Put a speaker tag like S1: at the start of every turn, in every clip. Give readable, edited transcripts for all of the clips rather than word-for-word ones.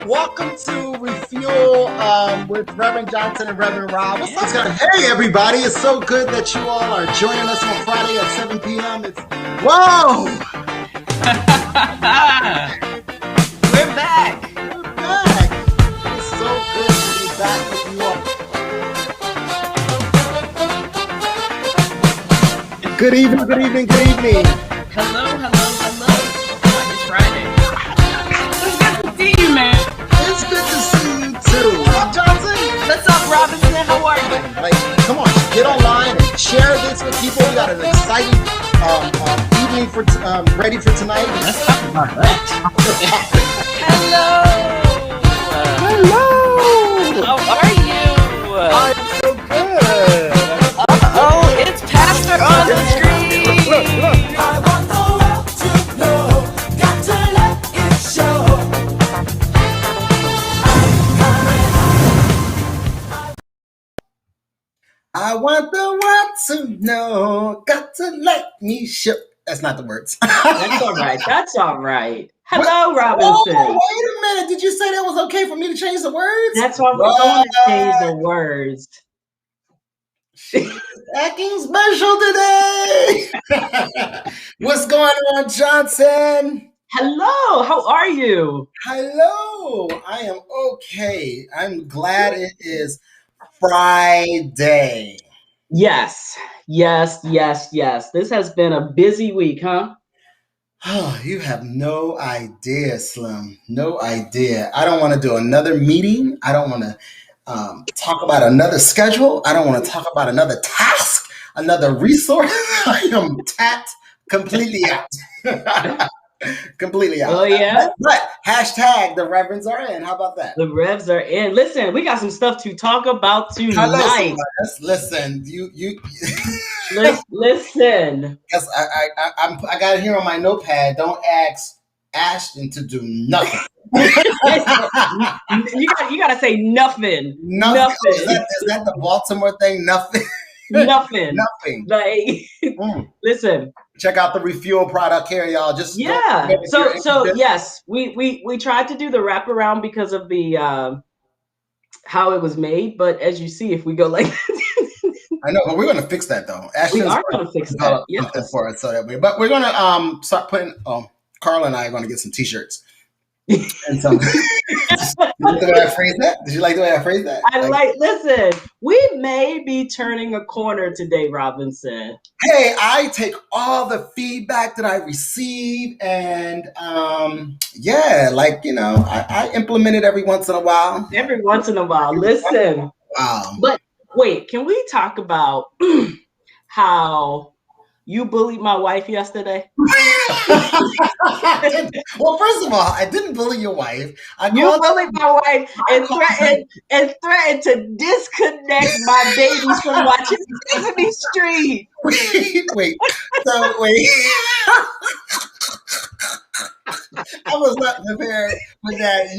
S1: Welcome to Refuel with Reverend Johnson and Reverend Rob. What's up, guys? Hey, everybody. It's so good that you all are joining us on Friday at 7 p.m. Whoa!
S2: We're back.
S1: We're back. It's so good to be back with you all. Good evening, good evening, good evening.
S2: Hello. It's Friday. It's good to see you, man.
S1: It's good to see you, too. What's up, Johnson?
S2: What's up, Robinson? How are you?
S1: Like, come on, get online and share this with people. We got an exciting evening for ready for tonight.
S2: Let's talk about that. Hello. How are you?
S1: I'm so good.
S2: Uh-oh, it's Pastor on the screen.
S1: Look.
S3: I want the world to know, got to let it show.
S1: I want the world to know, got to let me show. That's not the words.
S2: That's all right. Hello, Robinson.
S1: Oh, wait a minute. Did you say that was okay for me to change the words?
S2: That's why we're going to change the words.
S1: Acting special today. What's going on, Johnson?
S2: Hello, how are you?
S1: Hello. I am okay. I'm glad it is Friday.
S2: Yes. This has been a busy week, huh?
S1: Oh, you have no idea, Slim. No idea. I don't want to do another meeting. I don't want to talk about another schedule. I don't want to talk about another task, another resource. I am tapped completely out. Completely out.
S2: Oh, yeah?
S1: But hashtag the Reverends are in. How about that?
S2: The Revs are in. Listen, we got some stuff to talk about
S1: Hello,
S2: tonight.
S1: listen. You.
S2: Listen.
S1: Yes, I got it here on my notepad. Don't ask Ashton to do nothing.
S2: you gotta say nothing.
S1: Nothing. Is that the Baltimore thing? Nothing.
S2: Nothing. Like, listen.
S1: Check out the Refuel product here, y'all. Just
S2: So yes, we tried to do the wraparound because of the how it was made, but as you see, if we go like
S1: I know, but we're gonna fix that though.
S2: we are gonna fix that. Yes.
S1: For it so that way. But we're gonna start putting. Carla and I are gonna get some T-shirts. And some. Did you like the way I phrased that? Did you like the way I phrased that?
S2: Listen, we may be turning a corner today, Robinson.
S1: Hey, I take all the feedback that I receive and I implement it every once in a while.
S2: Listen.
S1: Wow.
S2: But wait, can we talk about how you bullied my wife yesterday?
S1: Well, first of all, I didn't bully your wife.
S2: You bullied my wife and threatened to disconnect my babies from watching Sesame Street.
S1: Wait. I was not prepared for that.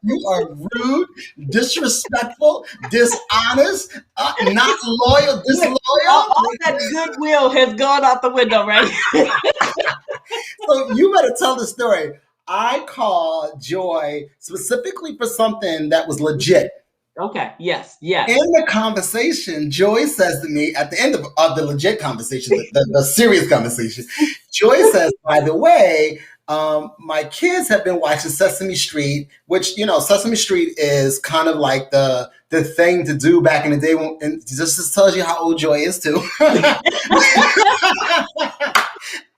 S1: You are rude, disrespectful, dishonest, not loyal, disloyal.
S2: All that goodwill has gone out the window, right?
S1: So you better tell the story. I called Joy specifically for something that was legit.
S2: Okay. Yes.
S1: In the conversation, Joy says to me at the end of the legit conversation, the serious conversation, Joy says, by the way, my kids have been watching Sesame Street, which, Sesame Street is kind of like the thing to do back in the day. And this tells you how old Joy is too.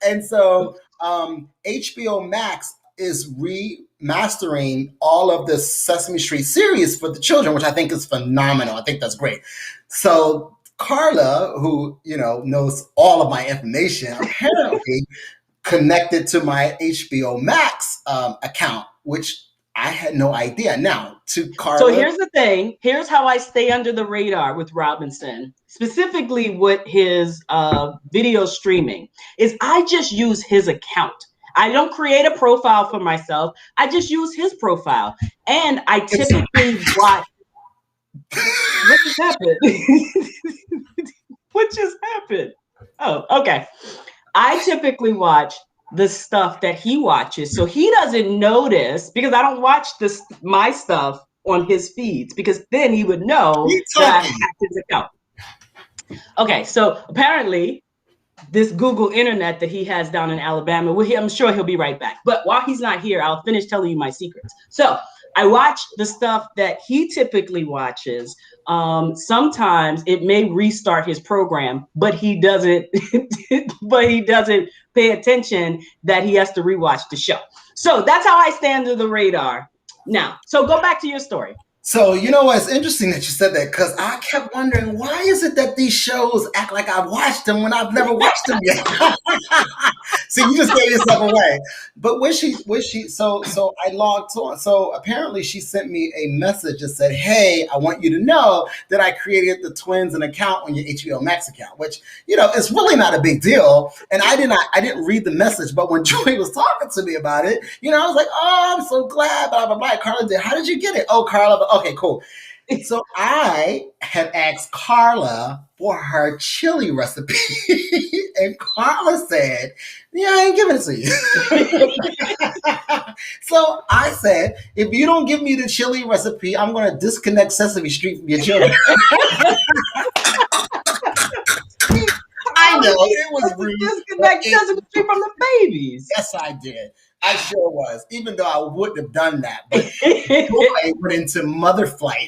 S1: And so HBO Max is remastering all of the Sesame Street series for the children, which I think is phenomenal. I think that's great. So Carla, who, knows all of my information, apparently connected to my HBO Max account, which I had no idea. Now, to Carla.
S2: So here's the thing. Here's how I stay under the radar with Robinson, specifically with his video streaming, is I just use his account. I don't create a profile for myself. I just use his profile. And I typically watch. What just happened? What just happened? Oh, okay. I typically watch the stuff that he watches. So he doesn't notice, because I don't watch my stuff on his feeds, because then he would know
S1: You
S2: that I've
S1: talking?
S2: hacked his account. Okay, so apparently this Google internet that he has down in Alabama, I'm sure he'll be right back. But while he's not here, I'll finish telling you my secrets. So I watch the stuff that he typically watches. Sometimes it may restart his program, but he doesn't. But he doesn't pay attention that he has to rewatch the show. So that's how I stay under the radar. Now, so go back to your story.
S1: So, you know what? It's interesting that you said that because I kept wondering, why is it that these shows act like I've watched them when I've never watched them yet? See, you just gave yourself away. But so I logged on. So apparently she sent me a message that said, hey, I want you to know that I created the twins an account on your HBO Max account, which, it's really not a big deal. And I didn't read the message, but when Joy was talking to me about it, I was like, oh, I'm so glad, blah, blah, blah. Carla did. How did you get it? Oh, Carla. Okay, cool. So I had asked Carla for her chili recipe, and Carla said, yeah, I ain't giving it to you. So I said, if you don't give me the chili recipe, I'm going to disconnect Sesame Street from your children. I know, it was rude.
S2: Disconnect Sesame Street from the babies.
S1: Yes, I did. I sure was, even though I wouldn't have done that. But Joy went into mother flight.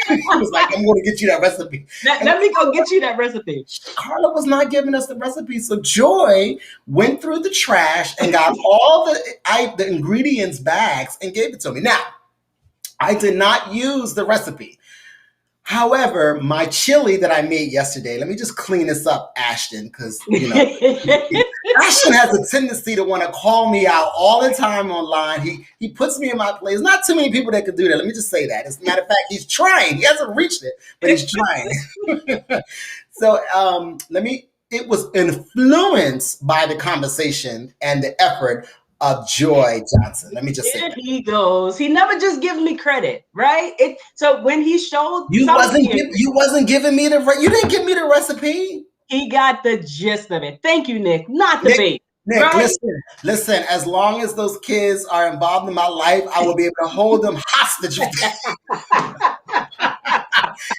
S1: He was like, I'm going to get you that recipe.
S2: Let me go get you that recipe.
S1: Carla was not giving us the recipe. So Joy went through the trash and got all the ingredients bags and gave it to me. Now, I did not use the recipe. However, my chili that I made yesterday, let me just clean this up, Ashton, because, Ashton has a tendency to want to call me out all the time online. He puts me in my place. Not too many people that could do that. Let me just say that. As a matter of fact, he's trying. He hasn't reached it, but he's trying. So it was influenced by the conversation and the effort of Joy Johnson. Let me just say that.
S2: He goes. He never just gives me credit, right? So when he showed
S1: you wasn't giving me you didn't give me the recipe.
S2: He got the gist of it. Thank you, Nick. Not the bait.
S1: Nick,
S2: right?
S1: listen. As long as those kids are involved in my life, I will be able to hold them hostage.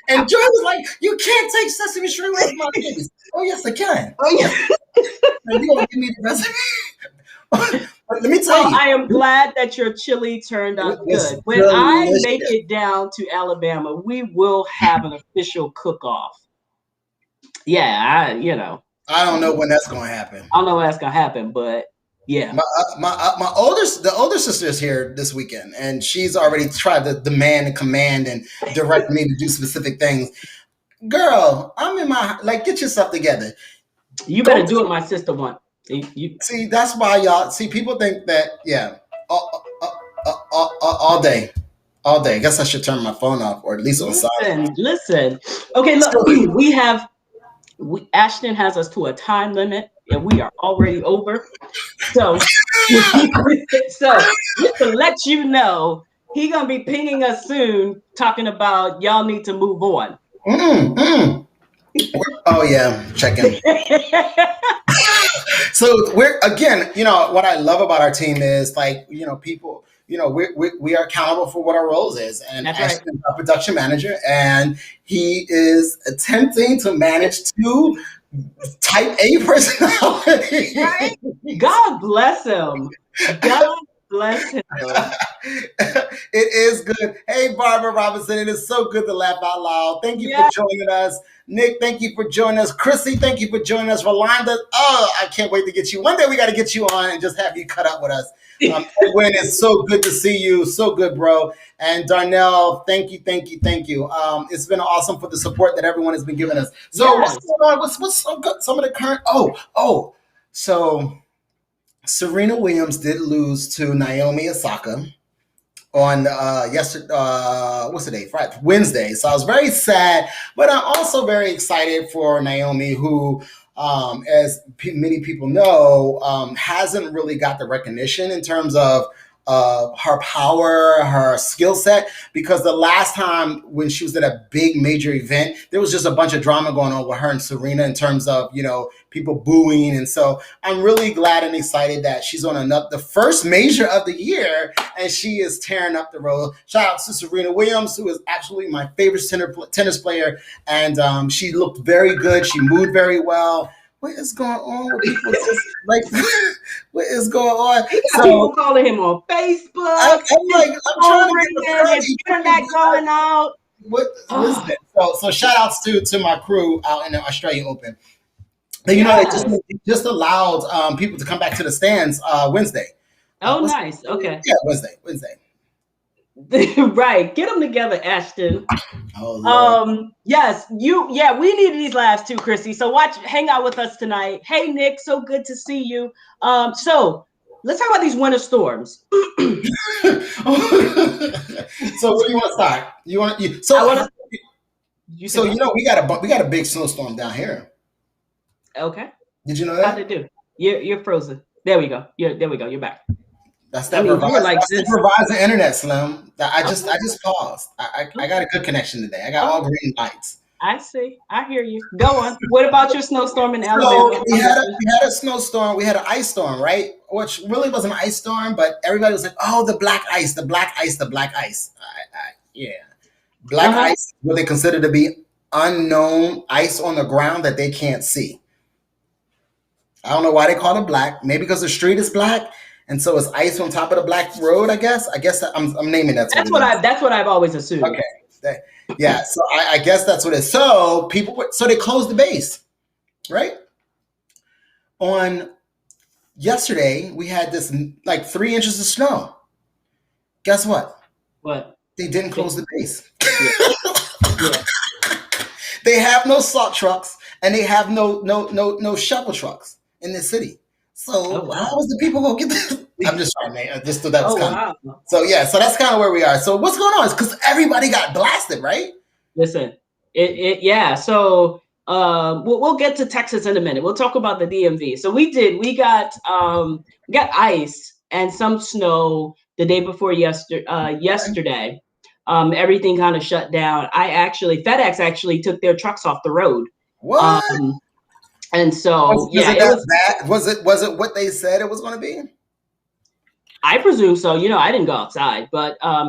S1: And Joy was like, "You can't take Sesame Street away from my kids." Oh yes, I can.
S2: Oh yeah.
S1: You gonna give me the recipe? Let me tell you.
S2: I am glad that your chili turned out good. When I make it down to Alabama, we will have an official cook-off. Yeah,
S1: I don't know when that's going to happen.
S2: I don't know when that's going to happen, but yeah.
S1: The older sister is here this weekend, and she's already tried to demand and command and direct me to do specific things. Girl, I'm in get yourself together.
S2: You better do what my sister wants.
S1: See, that's why y'all people think that all day. I guess I should turn my phone off, or at least on silent.
S2: Listen. Okay, look, Ashton has us to a time limit, and we are already over. So, just to let you know, he's gonna be pinging us soon, talking about y'all need to move on.
S1: Oh yeah, check in. So we're again, what I love about our team is people. We are accountable for what our roles is, and Ashton is our production manager, and he is attempting to manage 2 type A personalities.
S2: Right? God bless him. God bless him.
S1: It is good. Hey, Barbara Robinson, it is so good to laugh out loud. Thank you for joining us. Nick, thank you for joining us. Chrissy, thank you for joining us. Rolanda, I can't wait to get you. One day we got to get you on and just have you cut up with us. Edwin, it's so good to see you. So good, bro. And Darnell, thank you. It's been awesome for the support that everyone has been giving us. So what's going on? What's so good? Some of the current. So Serena Williams did lose to Naomi Osaka on yesterday. What's the day? Friday, Wednesday. So I was very sad, but I'm also very excited for Naomi, who, as many people know, hasn't really got the recognition in terms of her power, her skill set. Because the last time when she was at a big major event, there was just a bunch of drama going on with her and Serena in terms of people booing. And so I'm really glad and excited that she's on the first major of the year, and she is tearing up the road. Shout out to Serena Williams, who is absolutely my favorite tennis player, and she looked very good. She moved very well. What is going on with people? Just like, what is going on?
S2: People calling him on Facebook.
S1: I'm trying to get
S2: his internet going out.
S1: What is that? So shout outs to my crew out in the Australian Open. And, they just allowed people to come back to the stands Wednesday.
S2: Nice. Okay.
S1: Yeah, Wednesday.
S2: Right. Get them together, Ashton.
S1: Oh, Lord.
S2: Yes, we needed these laughs too, Chrissy. So hang out with us tonight. Hey, Nick, so good to see you. So let's talk about these winter storms.
S1: So where do you want to start? We got a big snowstorm down here.
S2: Okay.
S1: Did you know that?
S2: How'd they do? You're frozen. There we go. There we go. You're back.
S1: That's that Verizon internet, Slim. I just paused. I got a good connection today. I got all green lights.
S2: I see. I hear you. Go on. What about your snowstorm in Alabama?
S1: So we had a snowstorm. We had an ice storm, right? Which really wasn't an ice storm, but everybody was like, "Oh, the black ice, the black ice, the black ice." Yeah, black ice, what they consider to be unknown ice on the ground that they can't see. I don't know why they call it black. Maybe because the street is black. And so it's ice on top of the black road, I guess. I'm naming that.
S2: That's what I've always assumed.
S1: Okay. Yeah. So I guess that's what it is. So they closed the base, right? On yesterday, we had this like 3 inches of snow. Guess what?
S2: What?
S1: They didn't close the base. Yeah. They have no salt trucks, and they have no shovel trucks in the city. So how was the people going to get this? I'm just trying, man. I just thought that was kind of. So yeah, so that's kind of where we are. So what's going on? It's because everybody got blasted, right?
S2: Listen, yeah. So we'll get to Texas in a minute. We'll talk about the DMV. So we got ice and some snow the day before yesterday. Everything kind of shut down. FedEx actually took their trucks off the road.
S1: What?
S2: And so,
S1: was it what they said it was going to be?
S2: I presume so. I didn't go outside, but
S1: I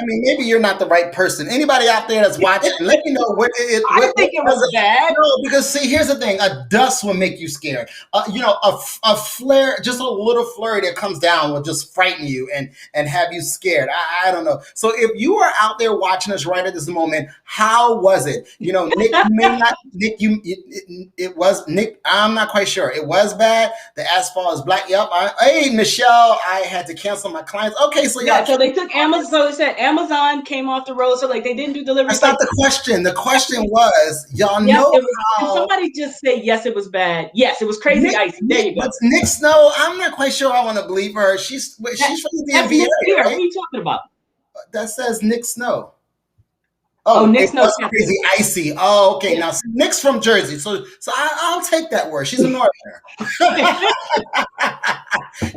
S1: mean, maybe you're not the right person. Anybody out there that's watching, let me know what it.
S2: I think it was bad.
S1: No, because see, here's the thing: a dust will make you scared. A flare, just a little flurry that comes down will just frighten you and have you scared. I don't know. So if you are out there watching us right at this moment, how was it? Nick, you may not. Nick, it was Nick. I'm not quite sure. It was bad. The asphalt is black. Yep. Hey, Michelle, I had to cancel my clients. Okay, so
S2: so they took Amazon. So it said Amazon came off the road. So they didn't do delivery.
S1: That's not the question. The question was, y'all know how.
S2: Somebody just say yes, it was bad. Yes, it was crazy icy. There you go.
S1: Nick Snow. I'm not quite sure I want to believe her. She's from the DMV area, right?
S2: What are you talking about?
S1: That says Nick Snow.
S2: Oh, Nick Snow.
S1: Crazy icy. Oh, okay. Yeah. Now Nick's from Jersey, so I'll take that word. She's a Northerner.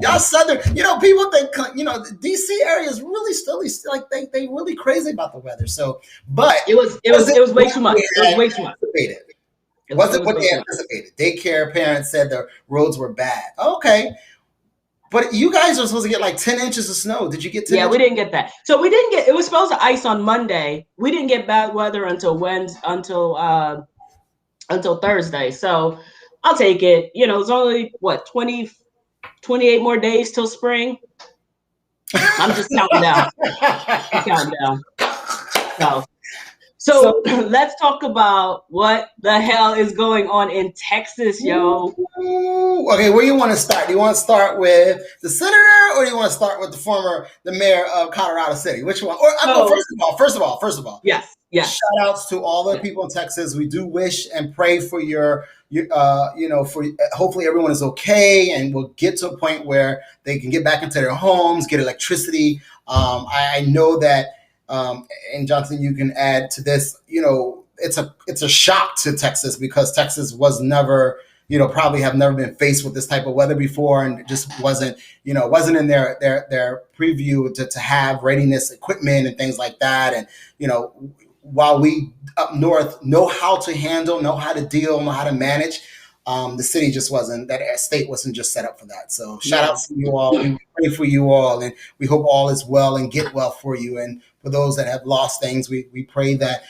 S1: Y'all Southern, people think, the DC area is really still like they really crazy about the weather. So, but
S2: it was way too much. It was way too much.
S1: It wasn't what they anticipated. Daycare parents said the roads were bad. Okay. But you guys are supposed to get like 10 inches of snow. Did you get 10 inches?
S2: We didn't get that. So it was supposed to ice on Monday. We didn't get bad weather until Thursday. So I'll take it. It's only 28 more days till spring. I'm just counting down. So let's talk about what the hell is going on in Texas, yo.
S1: Okay, where you want to start? Do you want to start with the senator, or do you want to start with the mayor of Colorado City? Which one? First of all.
S2: Yes.
S1: Shout outs to all the people in Texas. We do wish and pray for for hopefully everyone is okay and we'll get to a point where they can get back into their homes, get electricity. I know that. And Johnson, you can add to this. It's a shock to Texas because Texas was never, probably have never been faced with this type of weather before, and it just wasn't in their preview to have readiness equipment and things like that. And while we up north know how to handle, know how to deal, know how to manage, the city just wasn't, that state wasn't just set up for that. So shout out to you all. We pray for you all, and we hope all is well and get well for you. And for those that have lost things, we pray that,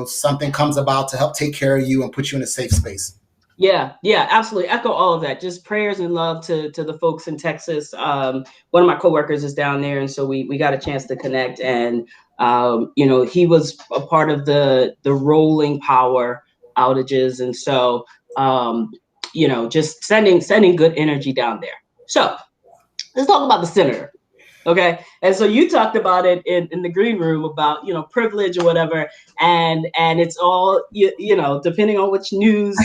S1: something comes about to help take care of you and put you in a safe space.
S2: Yeah, absolutely. Echo all of that. Just prayers and love to the folks in Texas. One of my coworkers is down there, and so we got a chance to connect. And he was a part of the rolling power outages, and so just sending good energy down there. So let's talk about the senator. Okay. And so you talked about it in the green room about, privilege or whatever. And it's all, depending on which news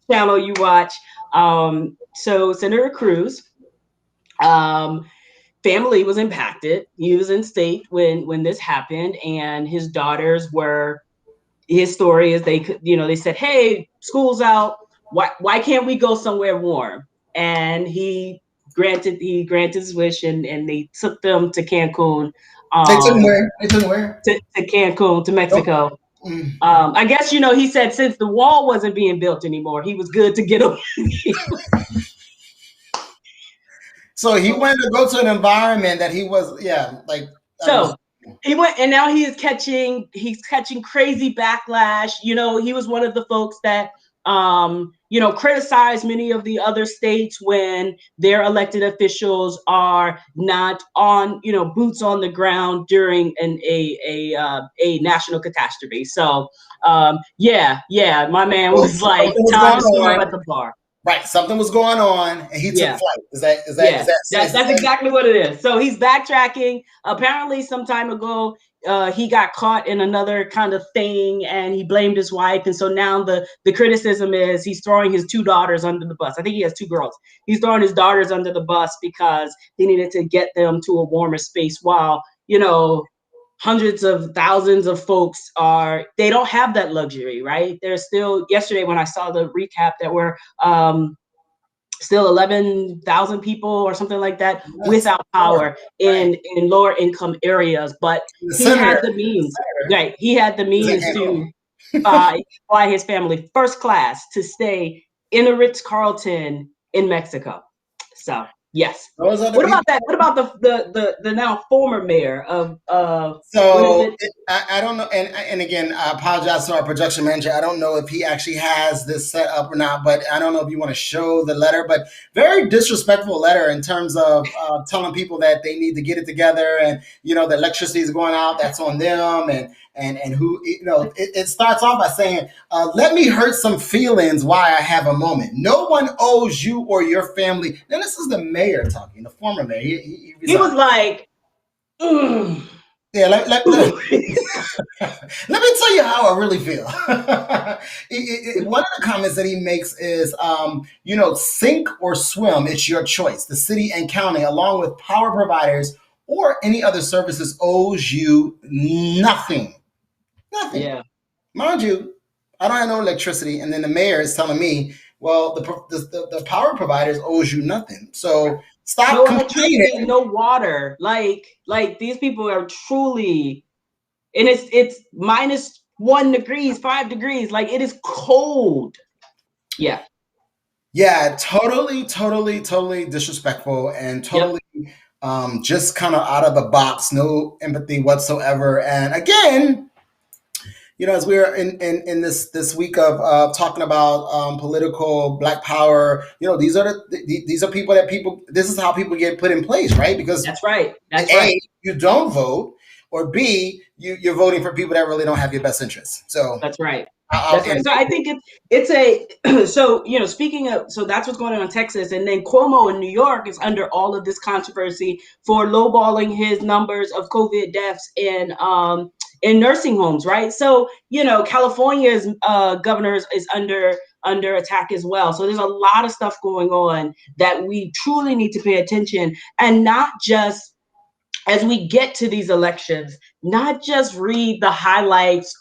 S2: channel you watch. So Senator Cruz, family was impacted. He was in state when this happened, and his daughters were, his story is they said, hey, school's out. Why can't we go somewhere warm? And he granted his wish, and they took them to Cancun.
S1: They took where?
S2: To Cancun, to Mexico. I guess, he said since the wall wasn't being built anymore, he was good to get away.
S1: So he wanted to go to an environment that he was,
S2: he went, and now he's catching crazy backlash. He was one of the folks that criticized many of the other states when their elected officials are not on, boots on the ground during a national catastrophe. So my man was like, time to show up at the bar.
S1: Right, something was going on, and he took flight. Is that
S2: that's exactly what it is. So he's backtracking. Apparently, some time ago, he got caught in another kind of thing, and he blamed his wife. And so now the criticism is he's throwing his two daughters under the bus. I think he has two girls. He's throwing his daughters under the bus because he needed to get them to a warmer space, while hundreds of thousands of folks they don't have that luxury, right? There's still, yesterday when I saw the recap, that were still 11,000 people or something like that without power in lower income areas. But he had the means, right? He had the means to fly his family first class to stay in a Ritz-Carlton in Mexico. So yes. What about that? What about the now former mayor of
S1: I don't know, and again, I apologize to our production manager. I don't know if he actually has this set up or not, but I don't know if you want to show the letter. But very disrespectful letter in terms of telling people that they need to get it together, and the electricity is going out, that's on them, and who, it starts off by saying, let me hurt some feelings while I have a moment. No one owes you or your family. Now, this is the mayor talking, the former mayor.
S2: He was like,
S1: yeah, let me tell you how I really feel. One of the comments that he makes is, sink or swim, it's your choice. The city and county, along with power providers or any other services, owes you nothing. Nothing.
S2: Yeah.
S1: Mind you, I don't have no electricity, and then the mayor is telling me, well, the power providers owes you nothing. So stop complaining.
S2: No water. Like these people are truly, and it's -1 degree, 5 degrees. Like, it is cold. Yeah.
S1: Yeah, totally disrespectful, and totally just kind of out of the box, no empathy whatsoever. And again, as we're in this week of talking about political Black power, these are people this is how people get put in place, right? Because
S2: that's right.
S1: You don't vote, or B, you're voting for people that really don't have your best interests. So
S2: that's right. So I think it's so speaking of, so that's what's going on in Texas, and then Cuomo in New York is under all of this controversy for lowballing his numbers of COVID deaths in nursing homes, right? So California's governor is under attack as well. So there's a lot of stuff going on that we truly need to pay attention, and not just as we get to these elections, not just read the highlights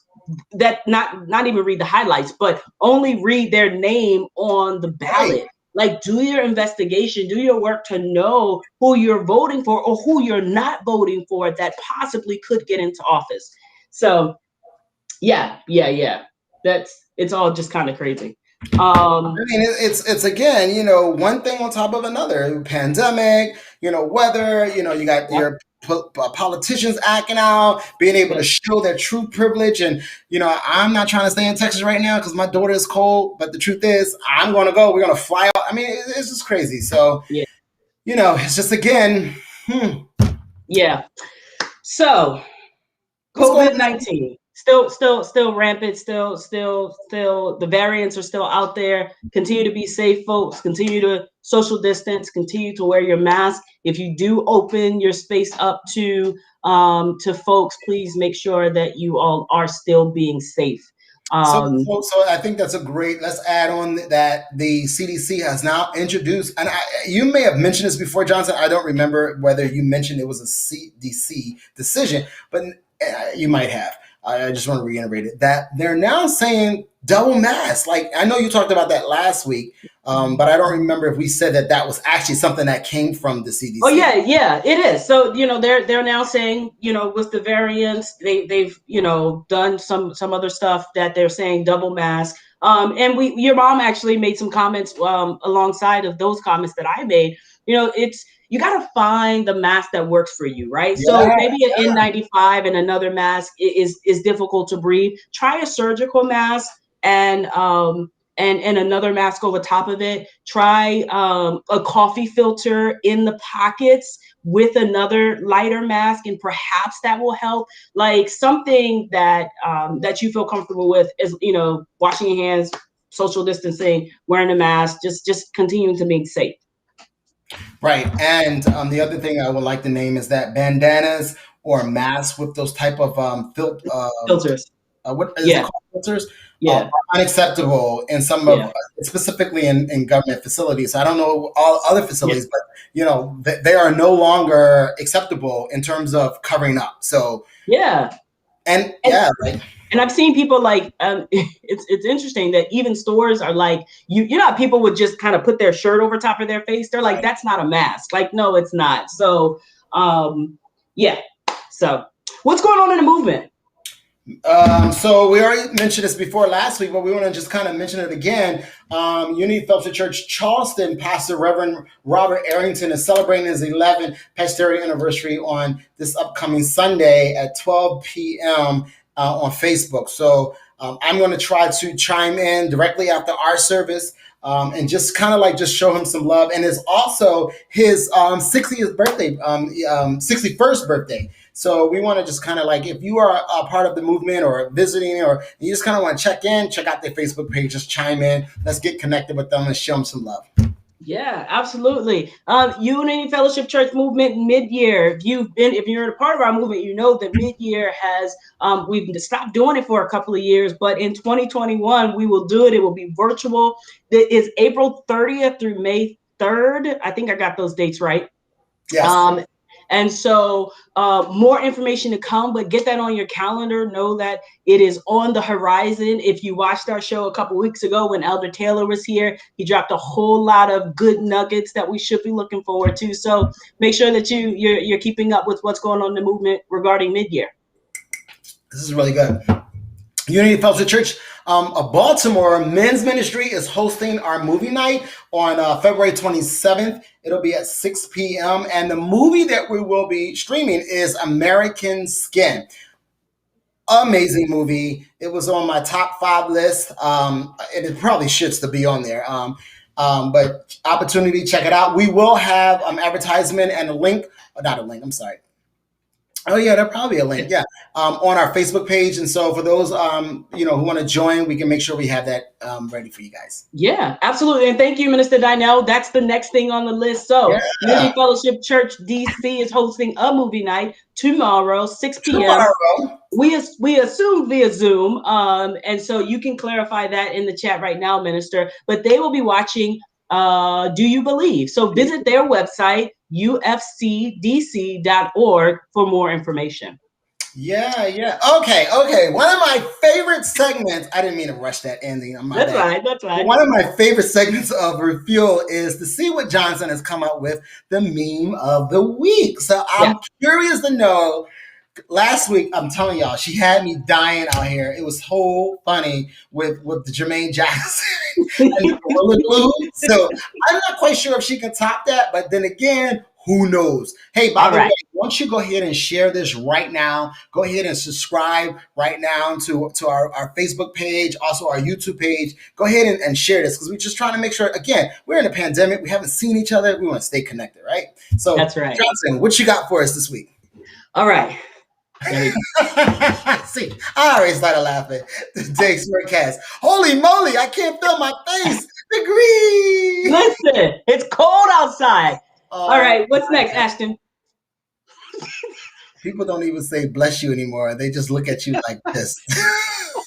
S2: that not even read the highlights, but only read their name on the ballot.
S1: Right.
S2: Like, do your investigation, do your work to know who you're voting for or who you're not voting for that possibly could get into office. So yeah. It's all just kind of crazy.
S1: I mean, it's again, one thing on top of another. Pandemic, weather. You got
S2: Yep,
S1: your politicians acting out, being able to
S2: yep,
S1: show their true privilege. And I'm not trying to stay in Texas right now because my daughter is cold. But the truth is, I'm going to go. We're going to fly out. I mean, it's just crazy. So
S2: yeah,
S1: it's just again,
S2: yeah. So
S1: what's going on?
S2: COVID-19 still rampant, still the variants are still out there. Continue to be safe, folks. Continue to social distance, continue to wear your mask. If you do open your space up to folks, please make sure that you all are still being safe.
S1: So,
S2: Um,
S1: so, so I think that's a great. Let's add on that the CDC has now introduced, and you may have mentioned this before, Johnson. I don't remember whether you mentioned it was a CDC decision, but you might have. I just want to reiterate it that they're now saying double mask. Like I know you talked about that last week, but I don't remember if we said that was actually something that came from the
S2: Oh
S1: CDC.
S2: yeah, it is. So they're now saying with the variants they've done some other stuff that they're saying double mask. And your mom actually made some comments alongside of those comments that I made. It's you got to find the mask that works for you, right? So
S1: Yeah,
S2: maybe an N95 and another mask is difficult to breathe. Try a surgical mask and another mask over top of it. Try a coffee filter in the pockets with another lighter mask, and perhaps that will help. Like something that you feel comfortable with is washing your hands, social distancing, wearing a mask, just continuing to be safe.
S1: right. And the other thing I would like to name is that bandanas or masks with those type of
S2: Filters.
S1: what is it
S2: Yeah,
S1: called, filters, are
S2: yeah,
S1: unacceptable in some of,
S2: yeah,
S1: specifically in government facilities. I don't know all other
S2: yeah,
S1: facilities, but they are no longer acceptable in terms of covering up. So,
S2: yeah.
S1: and
S2: And
S1: yeah, like
S2: And I've seen people like it's interesting that even stores are like you know how people would just kind of put their shirt over top of their face. They're like,
S1: right.
S2: that's not a mask. Like, no, it's not. So yeah. So what's going on in the movement?
S1: So we already mentioned this before last week, but we want to just kind of mention it again. Unity Fellowship Church Charleston Pastor Reverend Robert Arrington is celebrating his 11th pastoral anniversary on this upcoming Sunday at 12 p.m. On Facebook. So I'm going to try to chime in directly after our service. And just kind of like just show him some love. And it's also his 60th birthday, 61st birthday. So we want to just kind of like, if you are a part of the movement or visiting, or you just kind of want to check in, check out their Facebook page, just chime in. Let's get connected with them and show them some love.
S2: Yeah, absolutely. Unity Fellowship Church movement mid-year. If you're a part of our movement, you know that mid-year has we've stopped doing it for a couple of years, but in 2021 we will do it. It will be virtual. It is April 30th through May 3rd. I think I got those dates right.
S1: Yes.
S2: Um, and so more information to come, but get that on your calendar. Know that it is on the horizon. If you watched our show a couple weeks ago when Elder Taylor was here, he dropped a whole lot of good nuggets that we should be looking forward to. So make sure that you're keeping up with what's going on in the movement regarding mid-year.
S1: This is really good. Unity Fellowship Church of Baltimore men's ministry is hosting our movie night on February 27th. It'll be at 6 p.m. And the movie that we will be streaming is American Skin. Amazing movie. It was on my top 5 list. And it probably should still be on there. But opportunity, check it out. We will have advertisement and a link. Not a link, I'm sorry. Oh yeah, there'll probably be a link. Yeah, on our Facebook page, and so for those who want to join, we can make sure we have that ready for you guys.
S2: Yeah, absolutely. And thank you, Minister Dynell. That's the next thing on the list. So
S1: Yeah,
S2: Unity Fellowship Church DC is hosting a movie night tomorrow, 6 p.m.
S1: tomorrow.
S2: We assume via Zoom, and so you can clarify that in the chat right now, Minister. But they will be watching Do You Believe? So visit their website, ufcdc.org, for more information.
S1: Yeah. Okay. One of my favorite segments. I didn't mean to rush that ending. I'm my
S2: That's
S1: bad.
S2: right. That's
S1: But
S2: right.
S1: one of my favorite segments of Refuel is to see what Johnson has come up with, the meme of the week. So
S2: Yeah.
S1: I'm curious to know. Last week, I'm telling y'all, she had me dying out here. It was so funny with the Jermaine Jackson and the Gorilla Glue. So I'm not quite sure if she can top that, but then again, who knows? Hey, by
S2: All
S1: the way,
S2: right.
S1: once you go ahead and share this right now, go ahead and subscribe right now to our Facebook page, also our YouTube page. Go ahead and share this because we're just trying to make sure, again, we're in a pandemic. We haven't seen each other. We want to stay connected, right? So,
S2: That's right.
S1: Johnson, what you got for us this week?
S2: All right. There we go.
S1: See, I already started laughing. Today's forecast. Holy moly, I can't feel my face. Degree.
S2: Listen, it's cold outside. All
S1: Oh,
S2: right. What's next, Ashton?
S1: people don't even say bless you anymore. They just look at you like this.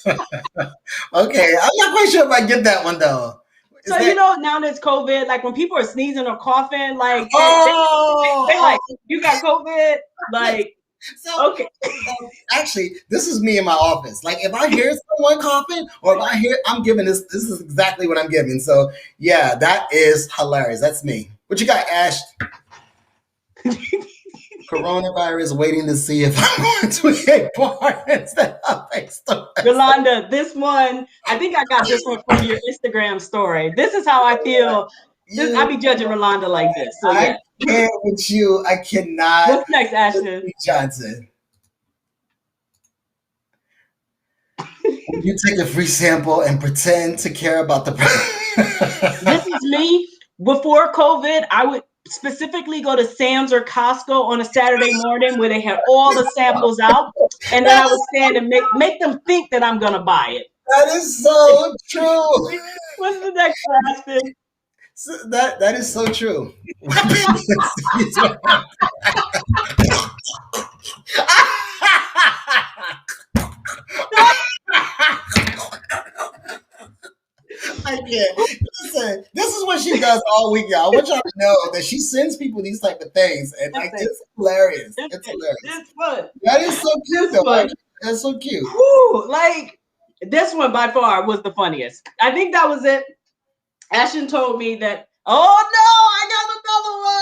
S1: Okay, I'm not quite sure if I get that one though. Is
S2: So
S1: that?
S2: now that it's COVID, like when people are sneezing or coughing, like they
S1: Oh,
S2: like, you got COVID,
S1: yes.
S2: like
S1: So
S2: okay.
S1: actually, this is me in my office. Like if I hear someone coughing, or if I hear, I'm giving this. This is exactly what I'm giving. So yeah, that is hilarious. That's me. What you got, Ash? Coronavirus waiting to see if I'm going to a bar instead of a store.
S2: Yolanda, this one, I think I got this one from your Instagram story. This is how I feel. I
S1: You,
S2: be judging Rolanda like this. So
S1: I
S2: yeah.
S1: can't with you. I cannot
S2: What's next,
S1: with
S2: Ashton?
S1: you, Johnson. You take a free sample and pretend to care about the
S2: This is me. Before COVID, I would specifically go to Sam's or Costco on a Saturday morning where they had all the samples out, and then I would stand and make them think that I'm gonna buy it.
S1: That is so true.
S2: What's the next one, Ashton?
S1: That is so true. I can't. Listen, this is what she does all week, y'all. I want y'all to know that she sends people these type of things, and like it's hilarious. It's hilarious.
S2: This one.
S1: That is so cute,
S2: This
S1: though.
S2: one.
S1: That's so cute.
S2: Whew, like this one by far was the funniest. I think that was it. Ashton told me that, oh no, I got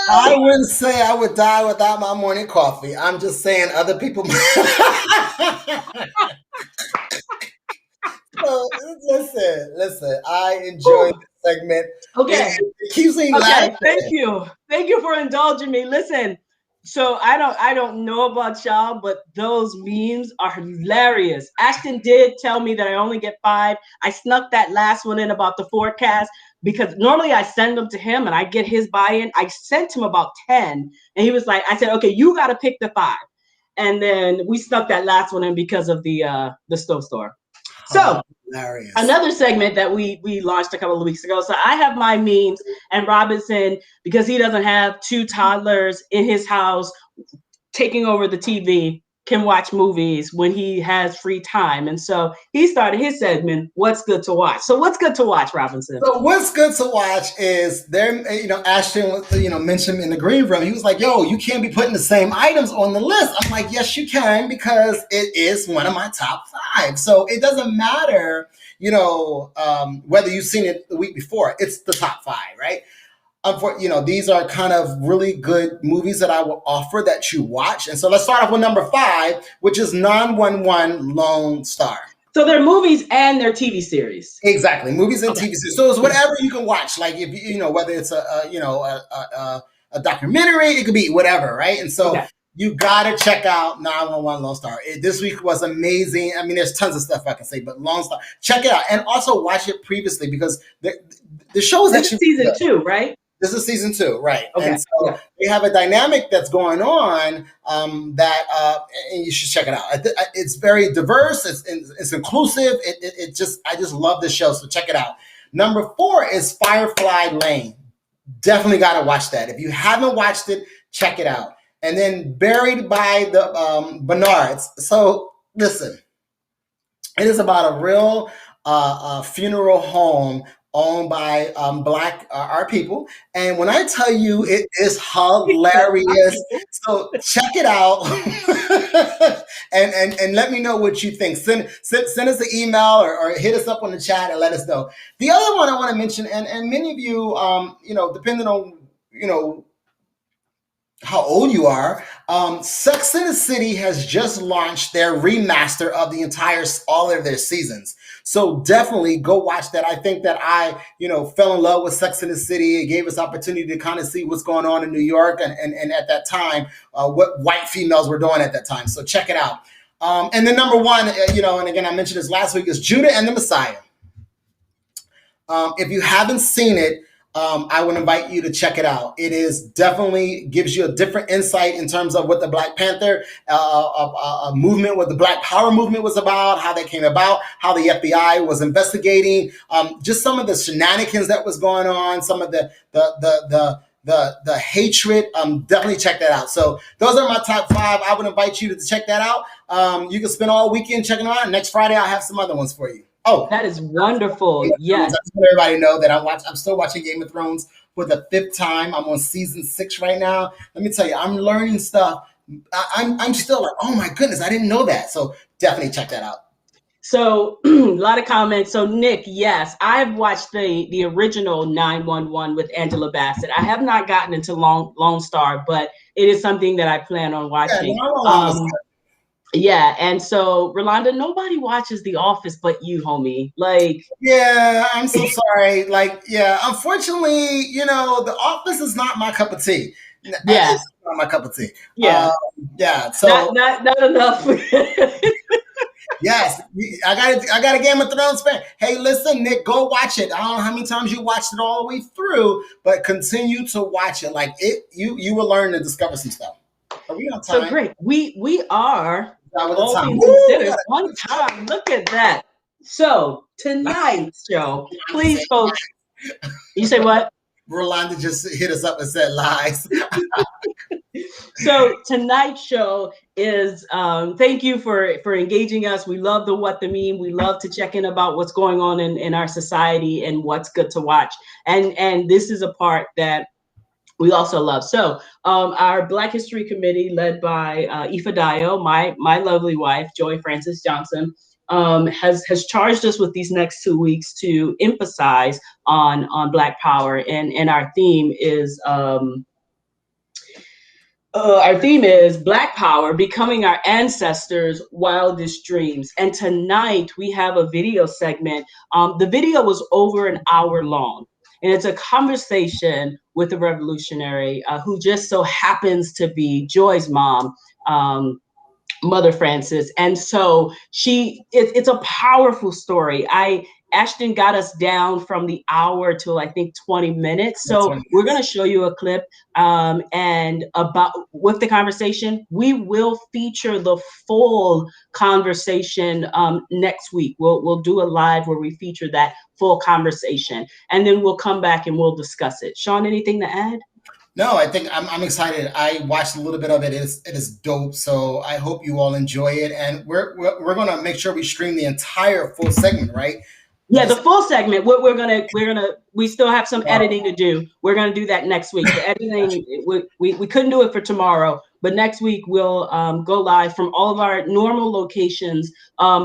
S1: I
S2: another one.
S1: wouldn't say I would die without my morning coffee. I'm just saying other people. So, listen. I enjoyed this segment.
S2: Okay.
S1: It keeps me
S2: Okay,
S1: laughing.
S2: thank you. Thank you for indulging me. Listen, so I don't know about y'all, but those memes are hilarious. Ashton did tell me that I only get 5. I snuck that last one in about the forecast because normally I send them to him and I get his buy-in. I sent him about 10 and he was like, I said, okay, you got to pick the 5. And then we snuck that last one in because of the stove store. So
S1: Hilarious.
S2: another segment that we launched a couple of weeks ago. So I have my memes, and Robinson, because he doesn't have 2 toddlers in his house taking over the TV, can watch movies when he has free time. And so he started his segment, What's Good to Watch? So what's good to watch, Robinson?
S1: So what's good to watch is there, Ashton, mentioned in the green room, he was like, yo, you can't be putting the same items on the list. I'm like, yes, you can, because it is one of my top 5. So it doesn't matter, whether you've seen it the week before, it's the top 5, right? These are kind of really good movies that I will offer that you watch. And so let's start off with number 5, which is 911 Lone Star.
S2: So they're movies and they're TV series.
S1: Exactly, movies and TV series. So it's whatever you can watch. Like if whether it's a documentary, it could be whatever, right? And so you gotta check out 911 Lone Star. This week was amazing. I mean, there's tons of stuff I can say, but Lone Star, check it out, and also watch it previously because the show is actually
S2: season 2, right?
S1: This is season 2, right?
S2: Okay.
S1: And so they have a dynamic that's going on that and you should check it out. It's very diverse. It's inclusive. I just love this show. So check it out. Number 4 is Firefly Lane. Definitely got to watch that. If you haven't watched it, check it out. And then Buried by the Bernards. So listen, it is about a real funeral home owned by Black our people. And when I tell you, it is hilarious. So check it out, and let me know what you think. Send us an email or hit us up on the chat and let us know. The other one I want to mention, and many of you, depending on how old you are, Sex and the City has just launched their remaster of the entire all of their seasons. So definitely go watch that. I think that I, fell in love with Sex and the City. It gave us opportunity to kind of see what's going on in New York and at that time, what white females were doing at that time. So check it out. And then number one, and again, I mentioned this last week, is Judah and the Messiah. If you haven't seen it, I would invite you to check it out. It is definitely gives you a different insight in terms of what the Black Panther movement, what the Black Power movement was about, how they came about, how the FBI was investigating, just some of the shenanigans that was going on, some of the hatred. Definitely check that out. So those are my top 5. I would invite you to check that out. You can spend all weekend checking it out. And next Friday, I'll have some other ones for you. Oh,
S2: that is wonderful. Yes.
S1: I just want everybody to know that I'm still watching Game of Thrones for the 5th time. I'm on season 6 right now. Let me tell you, I'm learning stuff. I'm still like, oh my goodness, I didn't know that. So definitely check that out.
S2: So a lot of comments. So Nick, yes, I've watched the original 911 with Angela Bassett. I have not gotten into Lone Star, but it is something that I plan on watching. Yeah, and so Rolanda, nobody watches The Office but you, homie. Like,
S1: yeah, I'm so sorry. Like, yeah, unfortunately, The Office is not my cup of tea.
S2: Yeah,
S1: it's not my cup of tea.
S2: Yeah,
S1: yeah. So
S2: not enough.
S1: Yes, I got a Game of Thrones fan. Hey, listen, Nick, go watch it. I don't know how many times you watched it all the way through, but continue to watch it. Like you will learn and discover some stuff. Are we on time?
S2: So great. We are all
S1: time.
S2: things considered on time. Look at that. So tonight's show, please, folks. You say what?
S1: Rolanda just hit us up and said lies.
S2: So tonight's show is thank you for engaging us. We love the What the Meme. We love to check in about what's going on in our society and what's good to watch. And this is a part that we also love. So our Black History Committee, led by Ifa Dio, my lovely wife, Joy Francis Johnson, has charged us with these next 2 weeks to emphasize on Black Power. And our theme is Black Power, becoming our ancestors' wildest dreams. And tonight we have a video segment. The video was over an hour long. And it's a conversation with a revolutionary who just so happens to be Joy's mom, Mother Francis. And so it's a powerful story. Ashton got us down from the hour to I think 20 minutes. So we're going to show you a clip and about with the conversation. We will feature the full conversation next week. We'll do a live where we feature that full conversation, and then we'll come back and we'll discuss it. Sean, anything to add?
S1: No, I think I'm excited. I watched a little bit of it. It is dope. So I hope you all enjoy it. And we're gonna make sure we stream the entire full segment, right?
S2: Yeah, the full segment. We still have some editing to do. We're gonna do that next week. The editing, we couldn't do it for tomorrow, but next week we'll go live from all of our normal locations,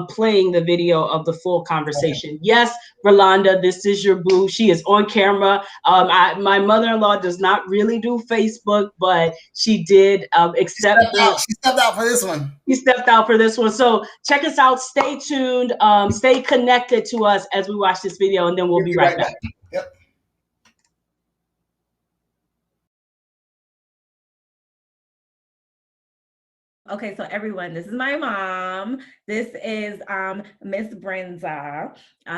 S2: playing the video of the full conversation. Okay. Yes, Rolanda, this is your boo. She is on camera. My mother-in-law does not really do Facebook, but she did accept.
S1: She stepped out for this one.
S2: He stepped out for this one. So check us out. Stay tuned. Stay connected to us as we watch this video, and then we'll be right back.
S1: Yep.
S4: Okay, so everyone, this is my mom. This is Miss Brenza,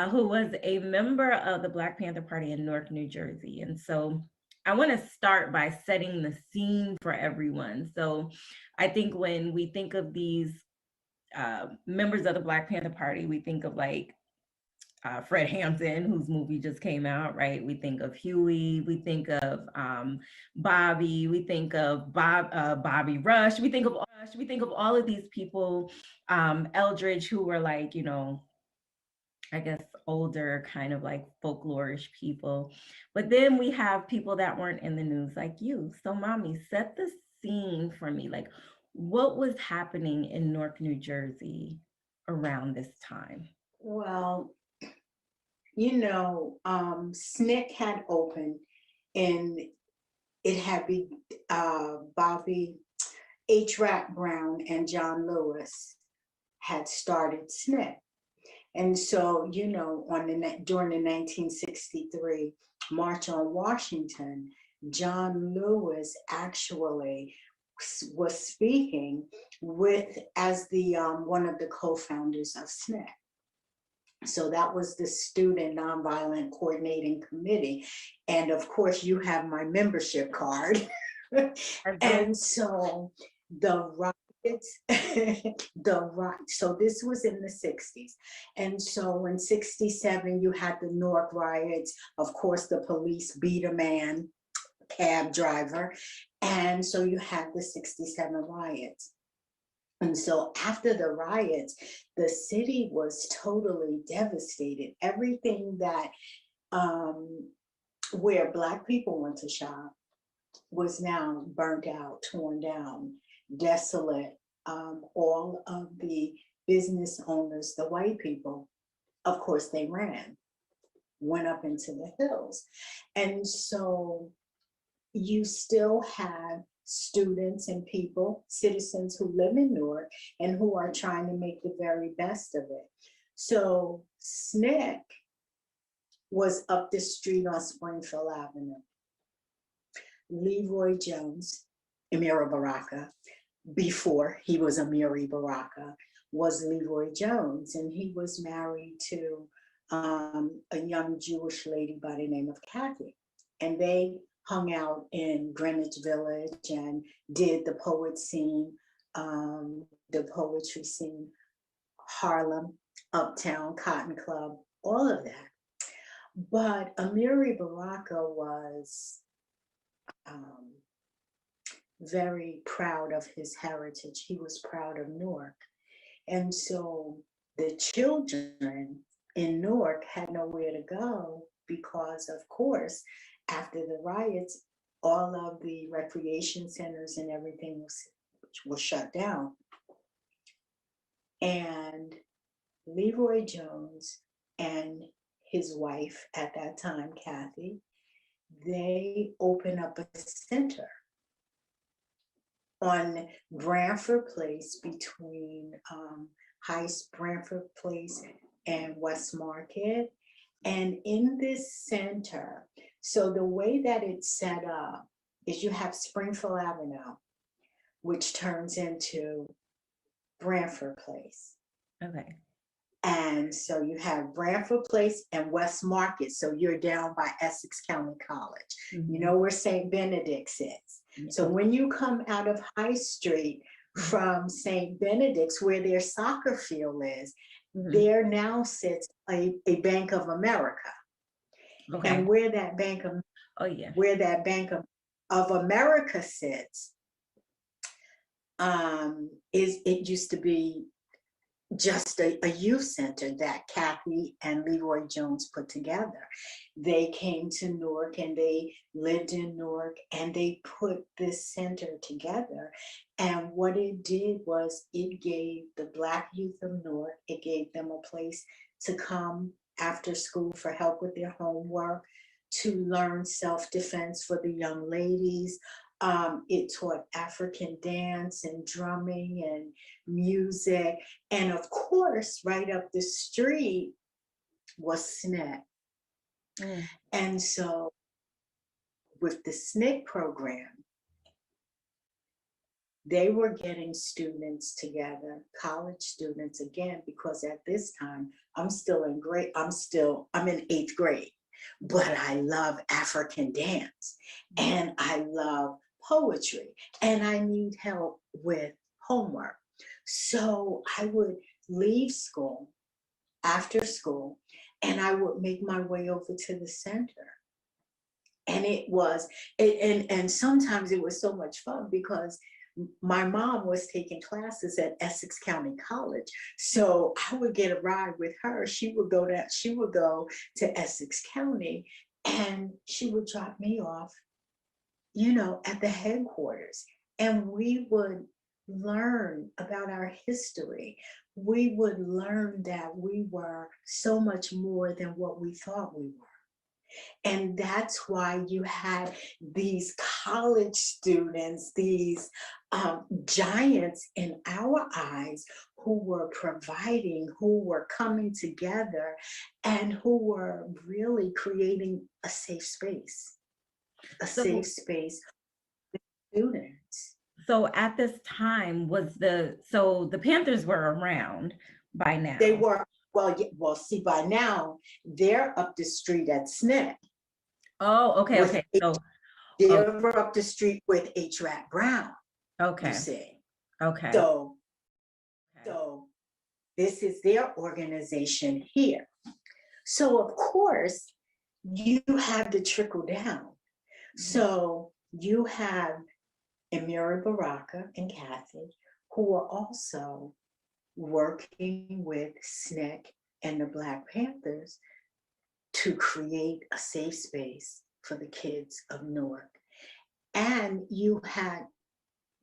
S4: who was a member of the Black Panther Party in Newark, New Jersey. And so I want to start by setting the scene for everyone. So I think when we think of these members of the Black Panther Party, we think of like Fred Hampton, whose movie just came out, right? We think of Huey, we think of Bobby, we think of Bobby Rush, we think of all of these people, Eldridge, who were like, I guess, older kind of like folklorish people. But then we have people that weren't in the news like you. So, mommy, set the scene for me. Like, what was happening in Newark, New Jersey around this time?
S5: Well, SNCC had opened, and it had Bobby H. Rat Brown and John Lewis had started SNCC. And so, during the 1963 March on Washington, John Lewis actually was speaking as the one of the co-founders of SNCC. So that was the Student Nonviolent Coordinating Committee. And of course, you have my membership card. And so the riots, so this was in the 60s. And so in 67, you had the Newark riots. Of course, the police beat a man, cab driver. And so you had the 67 riots. And so after the riots, the city was totally devastated. Everything that, where Black people went to shop was now burnt out, torn down, desolate. All of the business owners, the white people, of course, they went up into the hills. And so you still have students and people, citizens who live in Newark and who are trying to make the very best of it. So SNCC was up the street on Springfield Avenue. Leroy Jones, Amiri Baraka, before he was Amiri Baraka, was Leroy Jones, and he was married to a young Jewish lady by the name of Kathy. And they hung out in Greenwich Village and did the poet scene, the poetry scene, Harlem, Uptown, Cotton Club, all of that. But Amiri Baraka was very proud of his heritage. He was proud of Newark. And so the children in Newark had nowhere to go because, of course, after the riots, all of the recreation centers and everything was shut down. And Leroy Jones and his wife at that time, Kathy, they opened up a center on Branford Place between Branford Place and West Market. And in this center, so the way that it's set up is you have Springfield Avenue, which turns into Branford Place.
S4: Okay.
S5: And so you have Branford Place and West Market. So you're down by Essex County College.
S4: Mm-hmm.
S5: You know where St. Benedict's is.
S4: Yeah.
S5: So when you come out of High Street from St. Benedict's, where their soccer field is, there now sits a Bank of America.
S4: Okay.
S5: And where that Bank of America sits, it used to be just a youth center that Kathy and Leroy Jones put together. They came to Newark and they lived in Newark and they put this center together. And what it did was it gave the Black youth of Newark, it gave them a place to come after school for help with their homework, to learn self-defense for the young ladies. It taught African dance and drumming and music. And of course, right up the street was SNCC. And so with the SNCC program, they were getting students together, college students again, because at this time, I'm in 8th grade, but I love African dance and I love poetry and I need help with homework. So I would leave school after school and I would make my way over to the center. And and sometimes it was so much fun because my mom was taking classes at Essex County College. So I would get a ride with her. She would go to Essex County, and she would drop me off, at the headquarters. And we would learn about our history. We would learn that we were so much more than what we thought we were. And that's why you had these college students, these giants in our eyes, who were providing, who were coming together, and who were really creating a safe space for students.
S4: So at this time, the Panthers were around by now?
S5: They were, see, by now, they're up the street at SNCC.
S4: Oh, okay.
S5: They're up the street with H. Rap Brown.
S4: Okay.
S5: You see.
S4: Okay.
S5: So this is their organization here. So of course, you have the trickle down. So you have Amiri Baraka and Kathy, who are also working with SNCC and the Black Panthers to create a safe space for the kids of Newark. And you had,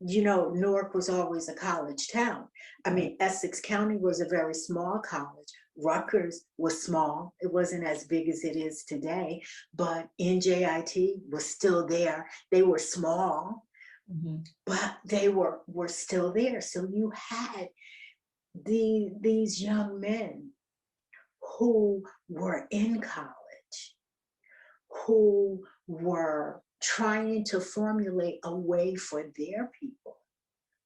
S5: Newark was always a college town. I mean, Essex County was a very small college. Rutgers was small. It wasn't as big as it is today, but NJIT was still there. They were small, but they were still there. So you had these young men who were in college, who were trying to formulate a way for their people,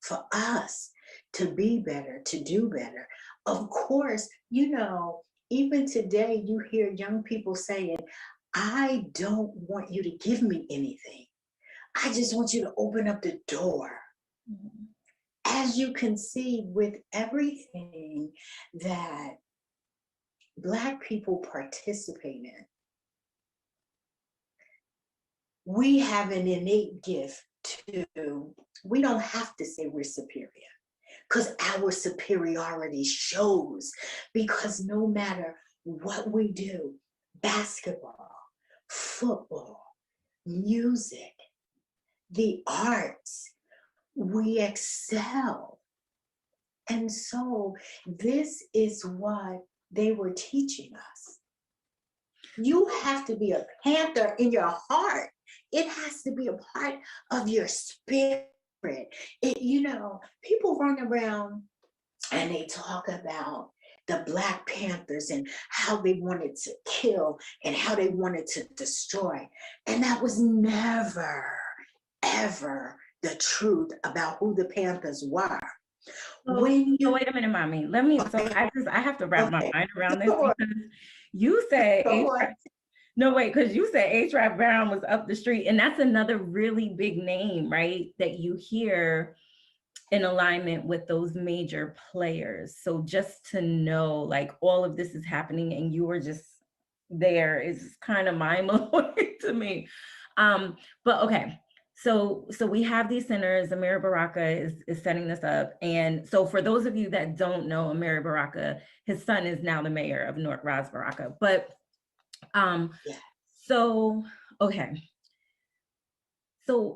S5: for us to be better, to do better. Of course, even today you hear young people saying, I don't want you to give me anything. I just want you to open up the door. As you can see with everything that Black people participate in, we have an innate gift we don't have to say we're superior, because our superiority shows, because no matter what we do, basketball, football, music, the arts, we excel. And so this is what they were teaching us. You have to be a Panther in your heart. It has to be a part of your spirit. People run around and they talk about the Black Panthers and how they wanted to kill and how they wanted to destroy. And that was never, ever the truth about who the Panthers were.
S4: Wait a minute, mommy. I have to wrap my mind around this, because you said because you said H. Rap Brown was up the street, and that's another really big name, right? That you hear in alignment with those major players. So just to know, like, all of this is happening and you were just there is kind of mind-blowing to me. But okay. So we have these centers. Amiri Baraka is setting this up. And so for those of you that don't know Amiri Baraka, his son is now the mayor of Newark, Ras Baraka. But so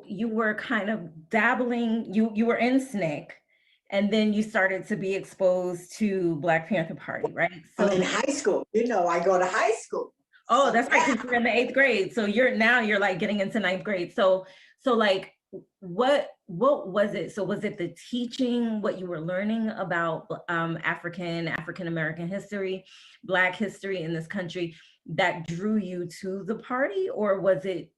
S4: you were kind of dabbling, you were in SNCC, and then you started to be exposed to Black Panther Party, right? So
S5: in high school, I go to high school.
S4: Oh, that's right, because you're in the 8th grade. So you're like getting into 9th grade. So like, what was it? So was it the teaching, what you were learning about African-American history, Black history in this country, that drew you to the party? Or was it,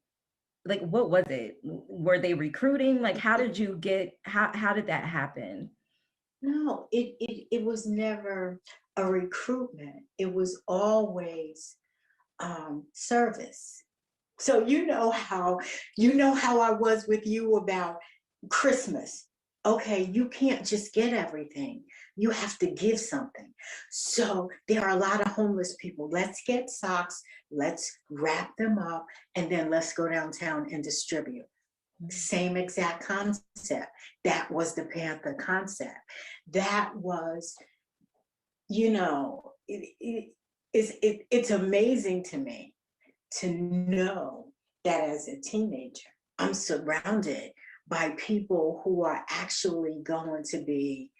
S4: like, what was it? Were they recruiting? Like, how did that happen?
S5: No, it was never a recruitment. It was always service. So you know how I was with you about Christmas. Okay, you can't just get everything. You have to give something. So there are a lot of homeless people. Let's get socks, let's wrap them up, and then let's go downtown and distribute. Same exact concept. That was the Panther concept. That was, you know, it's amazing to me to know that as a teenager, I'm surrounded by people who are actually going to be,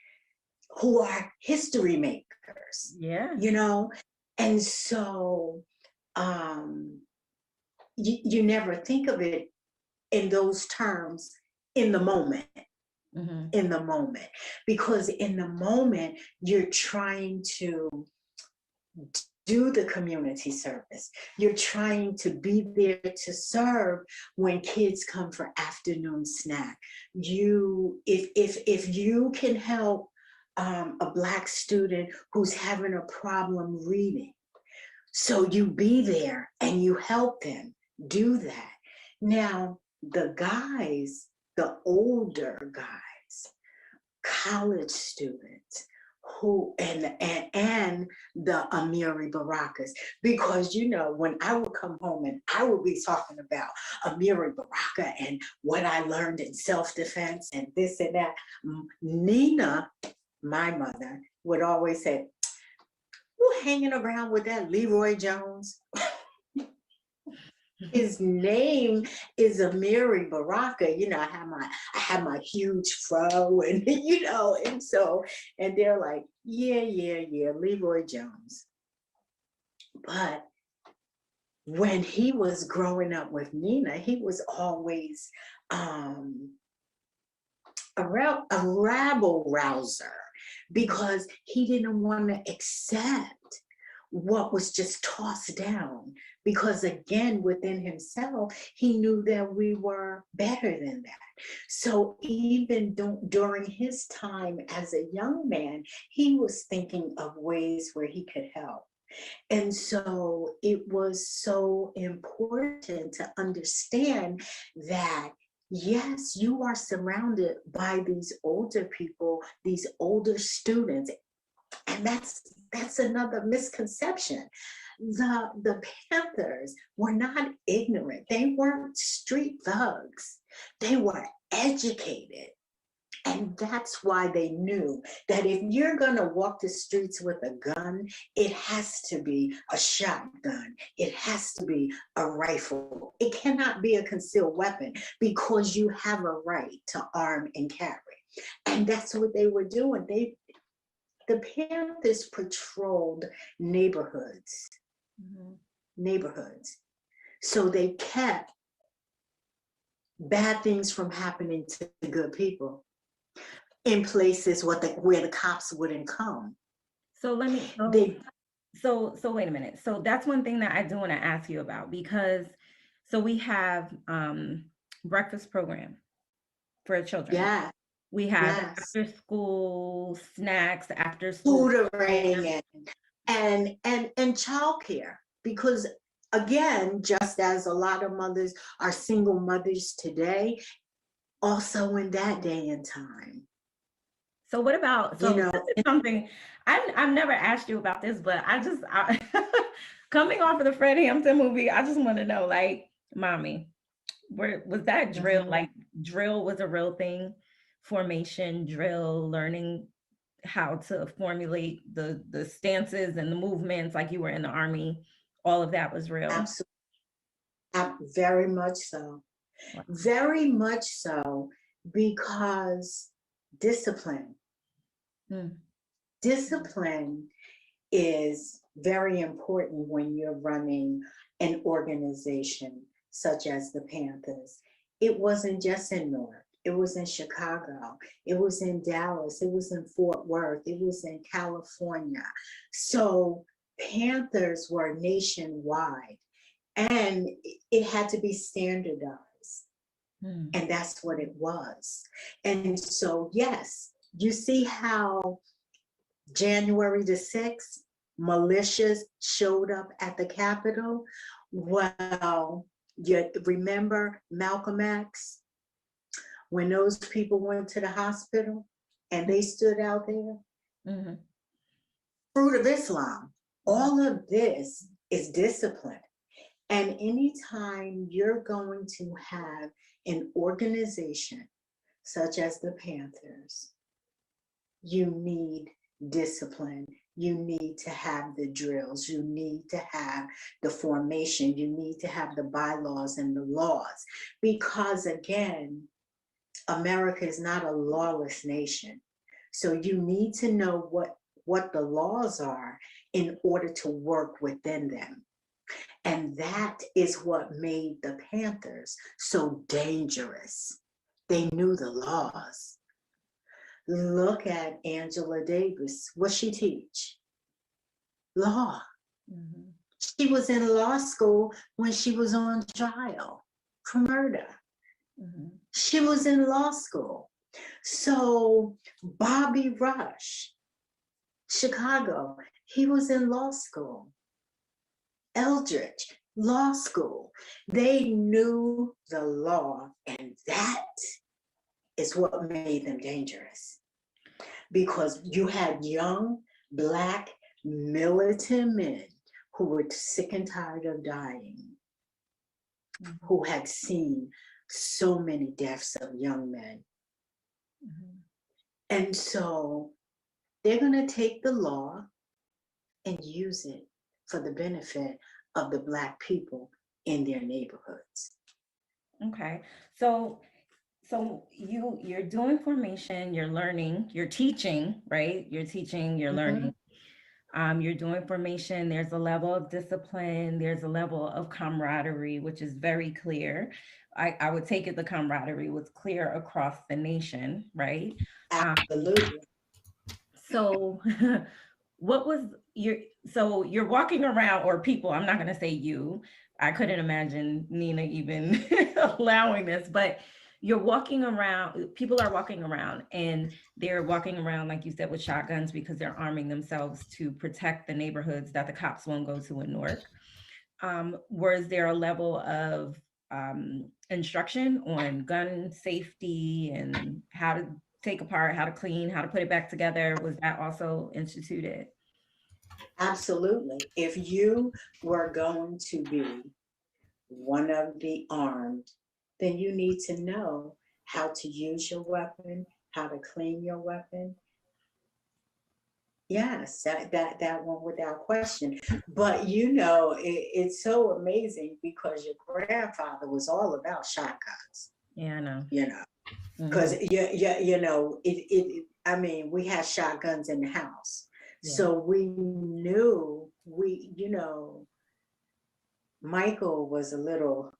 S5: who are history makers,
S4: Yeah.
S5: you know? And so you never think of it in those terms in the moment. In the moment, because in the moment you're trying to do the community service. You're trying to be there to serve when kids come for afternoon snack. If you can help a Black student who's having a problem reading, so you be there and you help them do that. Now, the guys, the older guys, college students who and the Amiri Barakas, because you know when I would come home and I would be talking about Amiri Baraka and what I learned in self-defense and this and that, Nina, my mother, would always say, "You hanging around with that Leroy Jones?" His name is Amiri Baraka. You know, I had my huge fro, and you know, and so, and they're like, yeah, Leroy Jones. But when he was growing up with Nina, he was always a rabble rouser because he didn't want to accept what was just tossed down, because again within himself he knew that we were better than that. So even during his time as a young man, he was thinking of ways where he could help. And so it was so important to understand that yes, you are surrounded by these older people, these older students. And that's another misconception. The Panthers were not ignorant. They weren't street thugs. They were educated. And that's why they knew that if you're going to walk the streets with a gun, it has to be a shotgun. It has to be a rifle. It cannot be a concealed weapon because you have a right to arm and carry. And that's what they were doing. The Panthers patrolled neighborhoods, neighborhoods. So they kept bad things from happening to the good people in places where the cops wouldn't come.
S4: So let me, so wait a minute. So that's one thing that I do want to ask you about, because so we have breakfast program for children.
S5: Yeah.
S4: We have after school snacks, after school
S5: tutoring and childcare, because again, just as a lot of mothers are single mothers today, also in that day and time.
S4: So what about, so
S5: you know,
S4: this is something I've never asked you about this, but I coming off of the Fred Hampton movie, I just want to know, like, mommy, was that drill, like drill was a real thing? Formation, drill, learning how to formulate the stances and the movements, like you were in the Army, all of that was real?
S5: Absolutely. Very much so. Wow. Very much so, because discipline. Discipline is very important when you're running an organization such as the Panthers. It wasn't just in Newark. It was in Chicago. It was in Dallas. It was in Fort Worth. It was in California. So Panthers were nationwide, and it had to be standardized. And that's what it was. And so, yes, you see how January the 6th, militias showed up at the Capitol? Well, you remember Malcolm X? When those people went to the hospital and they stood out there? Fruit of Islam. All of this is discipline. And anytime you're going to have an organization such as the Panthers, you need discipline. You need to have the drills. You need to have the formation. You need to have the bylaws and the laws. Because again, America is not a lawless nation. So you need to know what the laws are in order to work within them. And that is what made the Panthers so dangerous. They knew the laws. Look at Angela Davis. What she teach? Law.
S4: Mhm.
S5: She was in law school when she was on trial for murder.
S4: Mhm.
S5: She was in law school. So Bobby Rush, Chicago, he was in law school. Eldridge, law school. They knew the law, and that is what made them dangerous. Because you had young Black militant men who were sick and tired of dying, who had seen so many deaths of young men.
S4: Mhm.
S5: And so they're going to take the law and use it for the benefit of the Black people in their neighborhoods.
S4: Okay. So you're doing formation, you're learning, you're teaching, right? You're teaching, you're learning. You're doing formation, there's a level of discipline, there's a level of camaraderie, which is very clear. I would take it the camaraderie was clear across the nation, right?
S5: Absolutely.
S4: So what was your, so you're walking around, or people, I'm not going to say you, I couldn't imagine Nina even allowing this, but you're walking around, people are walking around, and they're walking around, like you said, with shotguns because they're arming themselves to protect the neighborhoods that the cops won't go to in Newark. Was there a level of instruction on gun safety and how to take apart, how to clean, how to put it back together? Was that also instituted?
S5: Absolutely. If you were going to be one of the armed, then you need to know how to use your weapon, how to clean your weapon. Yes, that one without question. But it's so amazing because your grandfather was all about shotguns.
S4: Yeah, I know.
S5: Because
S4: Mhm.
S5: I mean, we had shotguns in the house.
S4: Yeah.
S5: So we knew Michael was a little,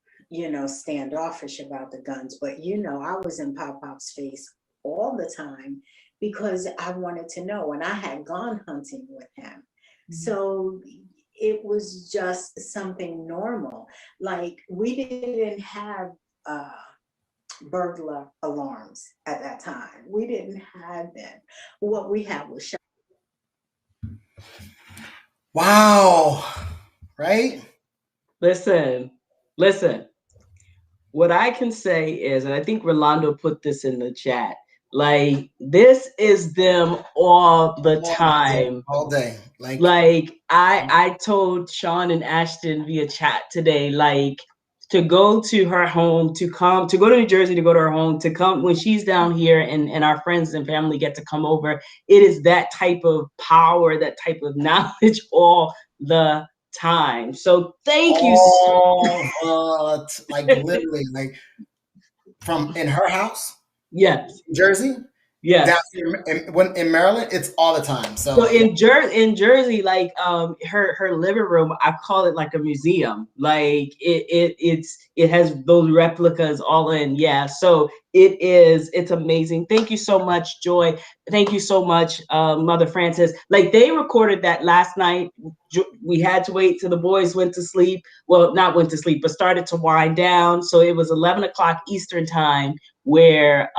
S5: standoffish about the guns, but I was in Pop's face all the time because I wanted to know, and I had gone hunting with him. So it was just something normal. Like, we didn't have burglar alarms at that time. We didn't have them. What we had was
S1: Wow. Right?
S2: Listen, listen. What I can say is, and I think Rolando put this in the chat, like, this is them all the time.
S1: All day.
S2: Like I told Sean and Ashton via chat today, like, to go to her home, to go to New Jersey, to go to her home, to come when she's down here, and our friends and family get to come over. It is that type of power, that type of knowledge all the time. So thank you.
S1: Like, literally, like, from in her house,
S2: Yes.
S1: New Jersey,
S2: Yes.
S1: down here in Maryland, it's all the time.
S2: So
S1: So yeah.
S2: in Jersey, like, her living room, I call it like a museum. Like, it has those replicas all in. Yeah. So it's amazing. Thank you so much, Joy. Thank you so much, Mother Francis. Like, they recorded that last night. We had to wait till the boys went to sleep. Well, not went to sleep, but started to wind down. So it was 11 o'clock Eastern time where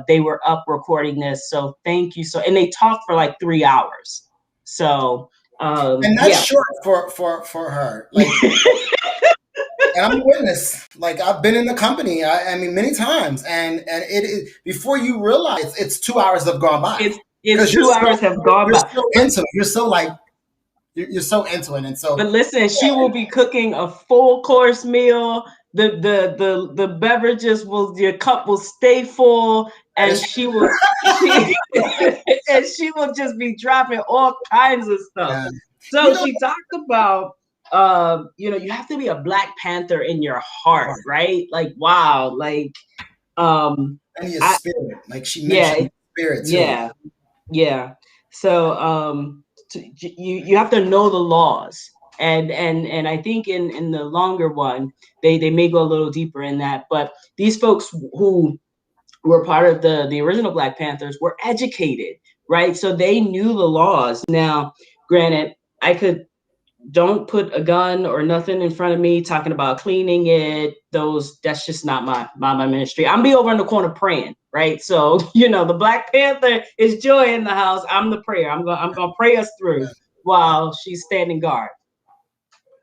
S2: they were up recording this. So thank you. And they talked for like 3 hours. So
S1: And that's short for her. Like, and I'm a witness. Like, I've been in the company. I mean, many times, and it is, before you realize, it's 2 hours have gone by.
S2: It's 2 hours have gone
S1: You're
S2: by.
S1: so into it. You're so like you're so into it, and so.
S2: But listen, she will be cooking a full course meal. the beverages your cup will stay full, and she and she will just be dropping all kinds of stuff.
S1: Yeah.
S2: So
S1: You know,
S2: she talked about you have to be a Black Panther in your heart, right? Like, wow, like
S1: and your
S2: I
S1: spirit. Like she
S2: yeah,
S1: mentioned spirit too.
S2: yeah, yeah. So you have to know the laws. And I think in the longer one, they may go a little deeper in that. But these folks who were part of the original Black Panthers were educated, right? So they knew the laws. Now, granted, I could don't put a gun or nothing in front of me talking about cleaning it. That's just not my ministry. I'm be over in the corner praying, right? So the Black Panther is Joy in the house. I'm the prayer. I'm gonna pray us through while she's standing guard.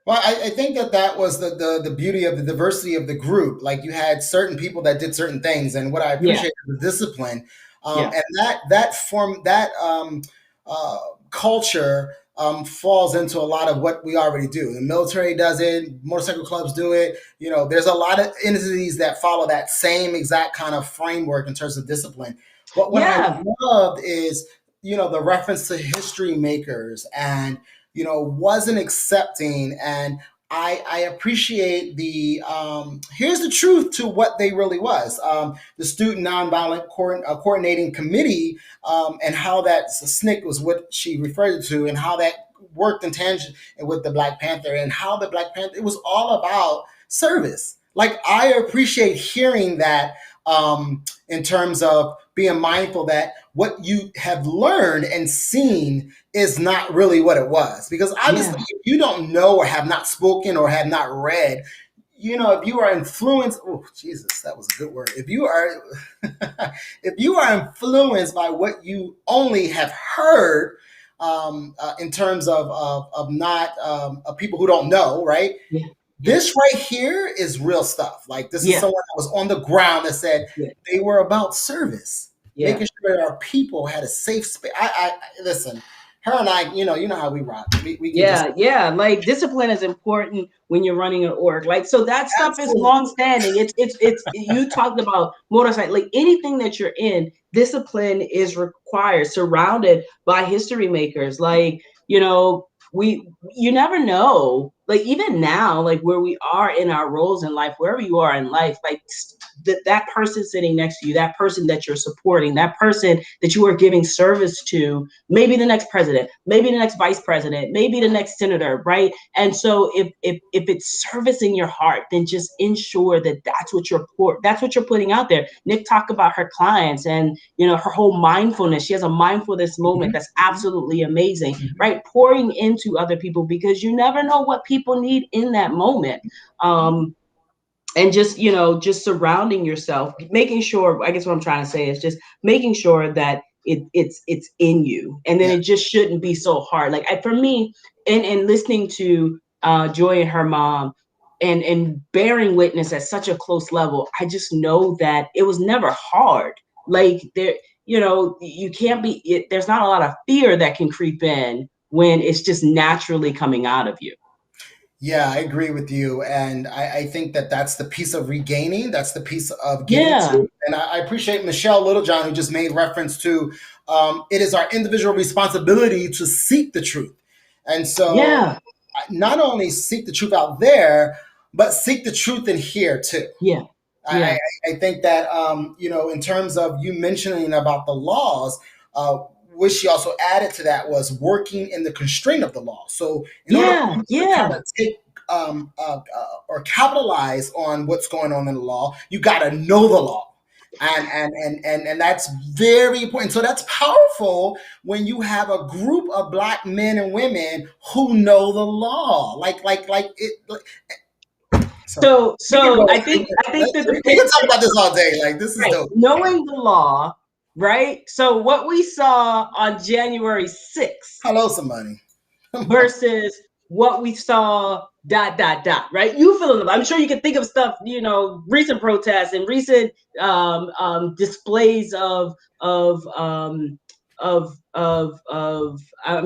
S1: Well, I think that was the beauty of the diversity of the group. Like you had certain people that did certain things, and what I
S2: Yeah,
S1: appreciate is the discipline,
S2: yeah,
S1: and that culture falls into a lot of what we already do. The military does it, motorcycle clubs do it. There's a lot of entities that follow that same exact kind of framework in terms of discipline. But what I
S2: yeah,
S1: loved is the reference to history makers and wasn't accepting. And I appreciate the here's the truth to what they really was. The Student Nonviolent Coordinating Committee, and how that SNCC was what she referred to, and how that worked in tangent with the Black Panther, and how the Black Panther, it was all about service. Like I appreciate hearing that, in terms of being mindful that what you have learned and seen is not really what it was. Because
S2: yeah,
S1: obviously, if you don't know or have not spoken or have not read, if you are influenced, oh Jesus, that was a good word. If you are, if you are influenced by what you only have heard, in terms of not of people who don't know, right?
S2: yeah, yeah,
S1: This right here is real stuff. Like this is
S2: yeah,
S1: someone that was on the ground that said
S2: yeah,
S1: they were about service,
S2: yeah.
S1: making sure that our people had a safe space. I listen. Her and I, you know how we rock. We can just
S2: Yeah. Like discipline is important when you're running an org. Like so that stuff is
S1: absolutely.
S2: long standing. It's you talked about motorcycle, like anything that you're in, discipline is required, surrounded by history makers. Like, you never know. Like even now, like where we are in our roles in life, wherever you are in life, like that person sitting next to you, that person that you're supporting, that person that you are giving service to, maybe the next president, maybe the next vice president, maybe the next senator, right? And so if it's service in your heart, then just ensure that that's what you're putting out there. Nick talked about her clients and her whole mindfulness. She has a mindfulness moment that's absolutely amazing, right? Pouring into other people because you never know what people need in that moment. And just surrounding yourself, making sure, I guess what I'm trying to say is just making sure that it's in you, and then
S1: Yeah,
S2: it just shouldn't be so hard. Like for me, and listening to Joy and her mom, and bearing witness at such a close level, I just know that it was never hard. Like you can't there's not a lot of fear that can creep in when it's just naturally coming out of you.
S1: yeah, I agree with you, and I think that's the piece of regaining. That's the piece of getting
S2: Yeah,
S1: to. And I appreciate Michelle Littlejohn, who just made reference to, it is our individual responsibility to seek the truth. And so,
S2: yeah,
S1: not only seek the truth out there, but seek the truth in here too.
S2: yeah,
S1: I,
S2: yeah,
S1: I think that, in terms of you mentioning about the laws, what she also added to that was working in the constraint of the law. So in order for
S2: yeah,
S1: you to kind
S2: yeah.
S1: of take, or capitalize on what's going on in the law, you got to know the law. And that's very important. So that's powerful when you have a group of Black men and women who know the law. Like it. So we can
S2: So
S1: go.
S2: I think that the
S1: We can
S2: picture,
S1: talk about this all day. Like this is
S2: right,
S1: dope.
S2: knowing the law, right? So what we saw on January 6th
S1: Hello, somebody.
S2: versus what we saw right? You feel it. I'm sure you can think of stuff, recent protests and recent displays of I'm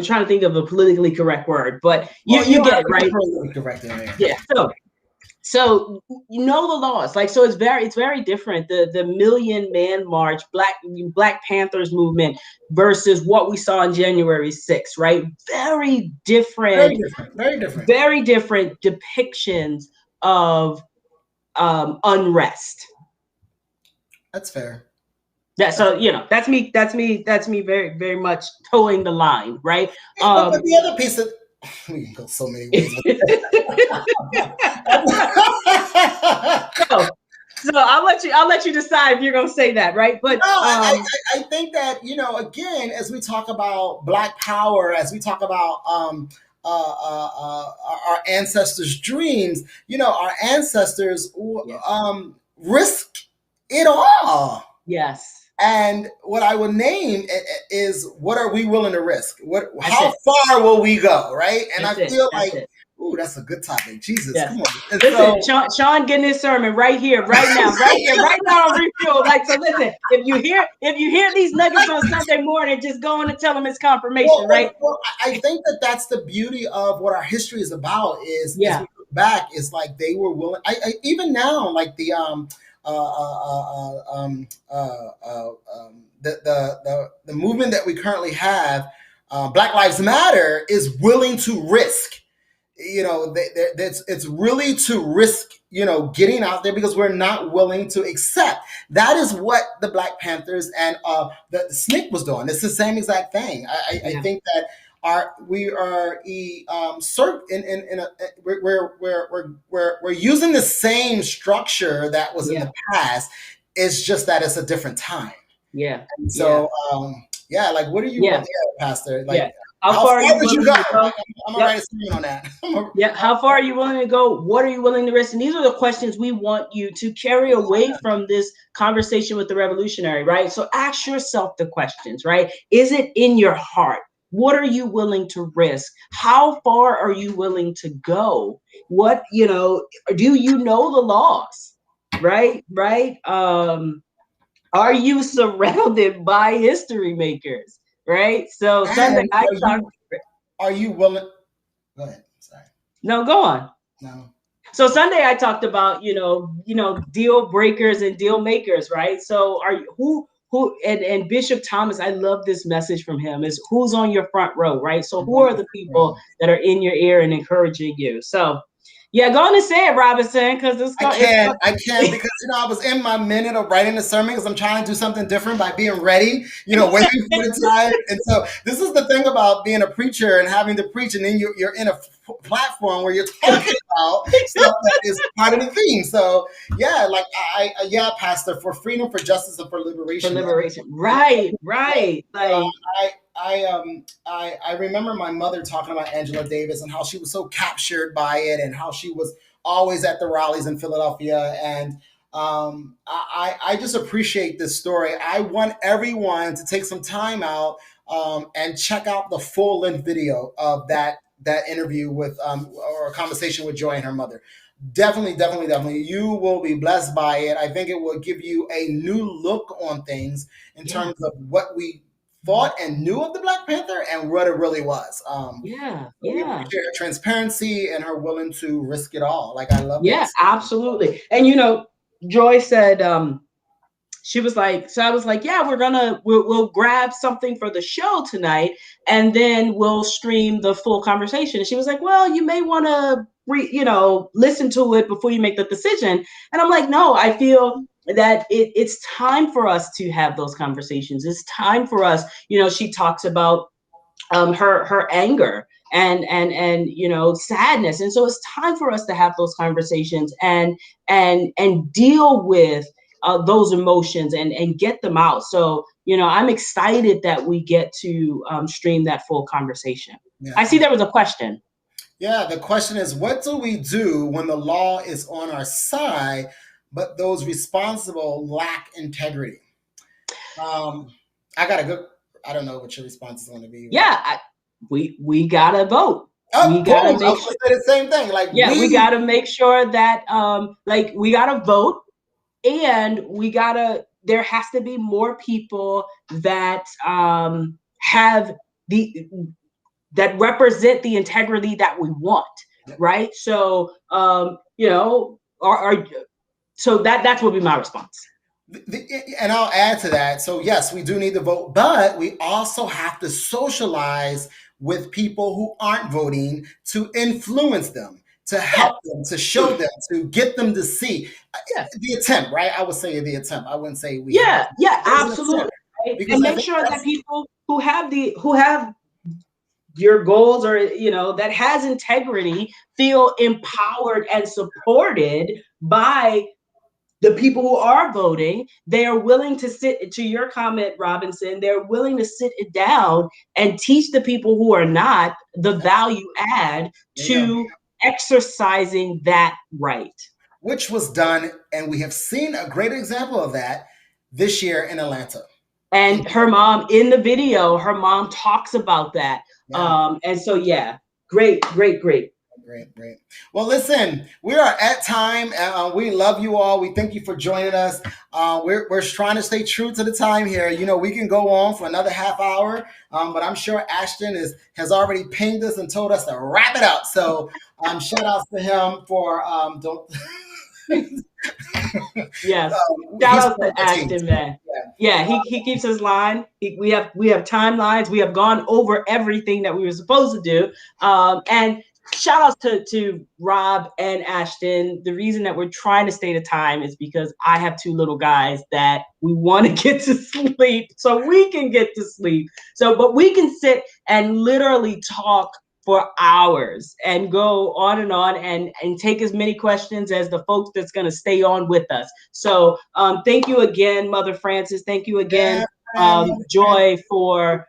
S2: trying to think of a politically correct word, but you
S1: Well, you
S2: you
S1: don't
S2: get
S1: have
S2: it,
S1: to be
S2: right?
S1: politically correct in there.
S2: Yeah. So So you know the laws, like, so it's very different. The Million Man March, Black Panthers movement versus what we saw on January 6th, right? Very
S1: Very
S2: different,
S1: different. Very different.
S2: very different depictions of unrest.
S1: That's fair.
S2: That, so you know, that's me very much towing the line, right?
S1: But the other piece of we can go so many ways with
S2: so, so I'll let you decide if you're gonna say that, right? But
S1: No, I think that, you know, again, as we talk about Black Power, as we talk about our ancestors' dreams, you know, our ancestors risk it all.
S2: yes,
S1: And what I would name is, what are we willing to risk?
S2: that's
S1: How
S2: it.
S1: far will we go? Right? And I
S2: That's it.
S1: feel
S2: That's
S1: like,
S2: it.
S1: ooh, that's a good topic. Jesus,
S2: Yes.
S1: come on. And
S2: Listen,
S1: so,
S2: Sean getting his sermon right here, right now, right here, right now on Refuel. Like, so listen, if you hear these nuggets on Sunday morning, just go on and tell them it's confirmation, right?
S1: well, I think that that's the beauty of what our history is about. Is as
S2: Yeah.
S1: we look back, is like they were willing. Even now, like the movement that we currently have, Black Lives Matter, is willing to risk. You know, it's really to risk, you know, getting out there, because we're not willing to accept. That is what the Black Panthers and the SNCC was doing. It's the same exact thing. I think that we are we're using the same structure that was in the past. It's just that it's a different time.
S2: Yeah.
S1: And so yeah, like, what are you, Pastor? Like,
S2: How
S1: how
S2: far are
S1: far
S2: you
S1: would you
S2: willing
S1: go?
S2: to go?
S1: I'm gonna write a statement on that.
S2: Yeah, how far are you willing to go? What are you willing to risk? And these are the questions we want you to carry away from this conversation with the revolutionary, right? So ask yourself the questions, right? Is it in your heart? What are you willing to risk? How far are you willing to go? What, you know, do you know the laws? Right? Right? Are you surrounded by history makers? Right? So Sunday
S1: And
S2: I talked.
S1: are you willing? Go ahead. Sorry.
S2: No, go on.
S1: No.
S2: So Sunday I talked about, deal breakers and deal makers, right? So are you who and Bishop Thomas, I love this message from him, is who's on your front row, right? So who are the people that are in your ear and encouraging you? So yeah, go on and say it, Robinson, because
S1: I can't because, I was in my minute of writing the sermon, because I'm trying to do something different by being ready, waiting for the time. And so this is the thing about being a preacher and having to preach, and then you're in a platform where you're talking about stuff that is part of the theme. So yeah, like Pastor, for freedom, for justice, and for liberation.
S2: For liberation, right. Like
S1: I remember my mother talking about Angela Davis and how she was so captured by it, and how she was always at the rallies in Philadelphia. And I just appreciate this story. I want everyone to take some time out and check out the full length video of that interview with or a conversation with Joy and her mother. Definitely. You will be blessed by it. I think it will give you a new look on things in terms of what we thought and knew of the Black Panther and what it really was. We appreciate her transparency and her willing to risk it all. Like, I love that.
S2: Yeah, absolutely. And Joy said, she was like, so I was like, yeah, we'll grab something for the show tonight, and then we'll stream the full conversation. And she was like, well, you may want to listen to it before you make the decision. And I'm like, no, I feel that it's time for us to have those conversations. It's time for us. She talks about her anger and sadness, and so it's time for us to have those conversations and deal with those emotions and get them out. So I'm excited that we get to stream that full conversation. I see there was a question.
S1: Yeah, the question is, what do we do when the law is on our side, but those responsible lack integrity? I got a good. I don't know what your response is going to be.
S2: Yeah, we gotta vote.
S1: Oh,
S2: we gotta make
S1: sure. Say the same thing. Like,
S2: we gotta make sure that we gotta vote, and there has to be more people that that represent the integrity that we want. right? So, you know, so that's what would be my response.
S1: And I'll add to that. So yes, we do need to vote, but we also have to socialize with people who aren't voting to influence them, to help them, to show them, to get them to see the attempt. Right? I would say the attempt. I wouldn't say we.
S2: Yeah, absolutely. Right?
S1: Because
S2: and make sure that people who have your goals, or you know, that has integrity, feel empowered and supported by the people who are voting. They are willing to sit, to your comment, Robinson, they're willing to sit it down and teach the people who are not the value add to exercising that right.
S1: Which was done, and we have seen a great example of that this year in Atlanta.
S2: And her mom, in the video, her mom talks about that. And so, yeah, great.
S1: Great. Well, listen, we are at time. We love you all. We thank you for joining us. We're trying to stay true to the time here. You know, we can go on for another half hour, but I'm sure Ashton has already pinged us and told us to wrap it up. So shout outs to him for
S2: yes. Shout out to Ashton, man. Yeah, he keeps his line. We have timelines. We have gone over everything that we were supposed to do. And shout outs to Rob and Ashton. The reason that we're trying to stay to time is because I have two little guys that we want to get to sleep so we can get to sleep. So, but we can sit and literally talk for hours and go on and take as many questions as the folks that's going to stay on with us. So thank you again, Mother Francis. Thank you again, Joy, for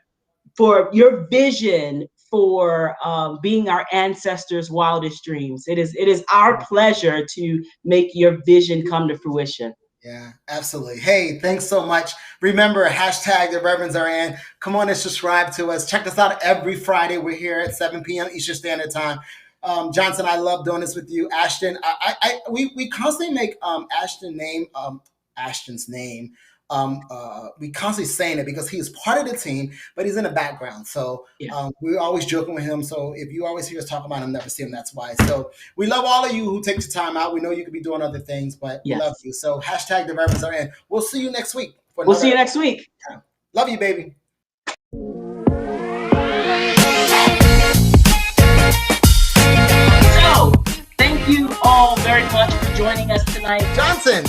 S2: your vision for being our ancestors' wildest dreams. It is our pleasure to make your vision come to fruition.
S1: Yeah, absolutely. Hey, thanks so much. Remember, hashtag the Reverends are in. Come on and subscribe to us. Check us out every Friday. We're here at 7 p.m. Eastern Standard Time. Johnson, I love doing this with you. Ashton, we constantly make Ashton's name. We constantly saying it because he's part of the team, but he's in the background. So we're always joking with him. So if you always hear us talk about him, never see him, that's why. So we love all of you who take the time out. We know you could be doing other things, but we love you. So hashtag the Reverends are in. We'll see you next week.
S2: We'll see you next week.
S1: Love you, baby.
S2: So thank you all very much for joining us tonight.
S1: Johnson.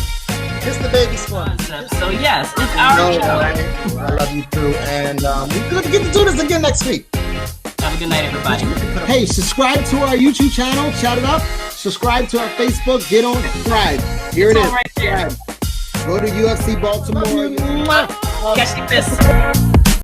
S1: Kiss the baby squad.
S2: So yes, it's our show.
S1: I love you too, and we're going to get to do this again next week.
S2: Have a good night, everybody.
S1: Hey, subscribe to our YouTube channel. Shout it up. Subscribe to our Facebook. Get on subscribe. Here it is.
S2: Right there.
S1: Go to UFC Baltimore.
S2: Catch the fist.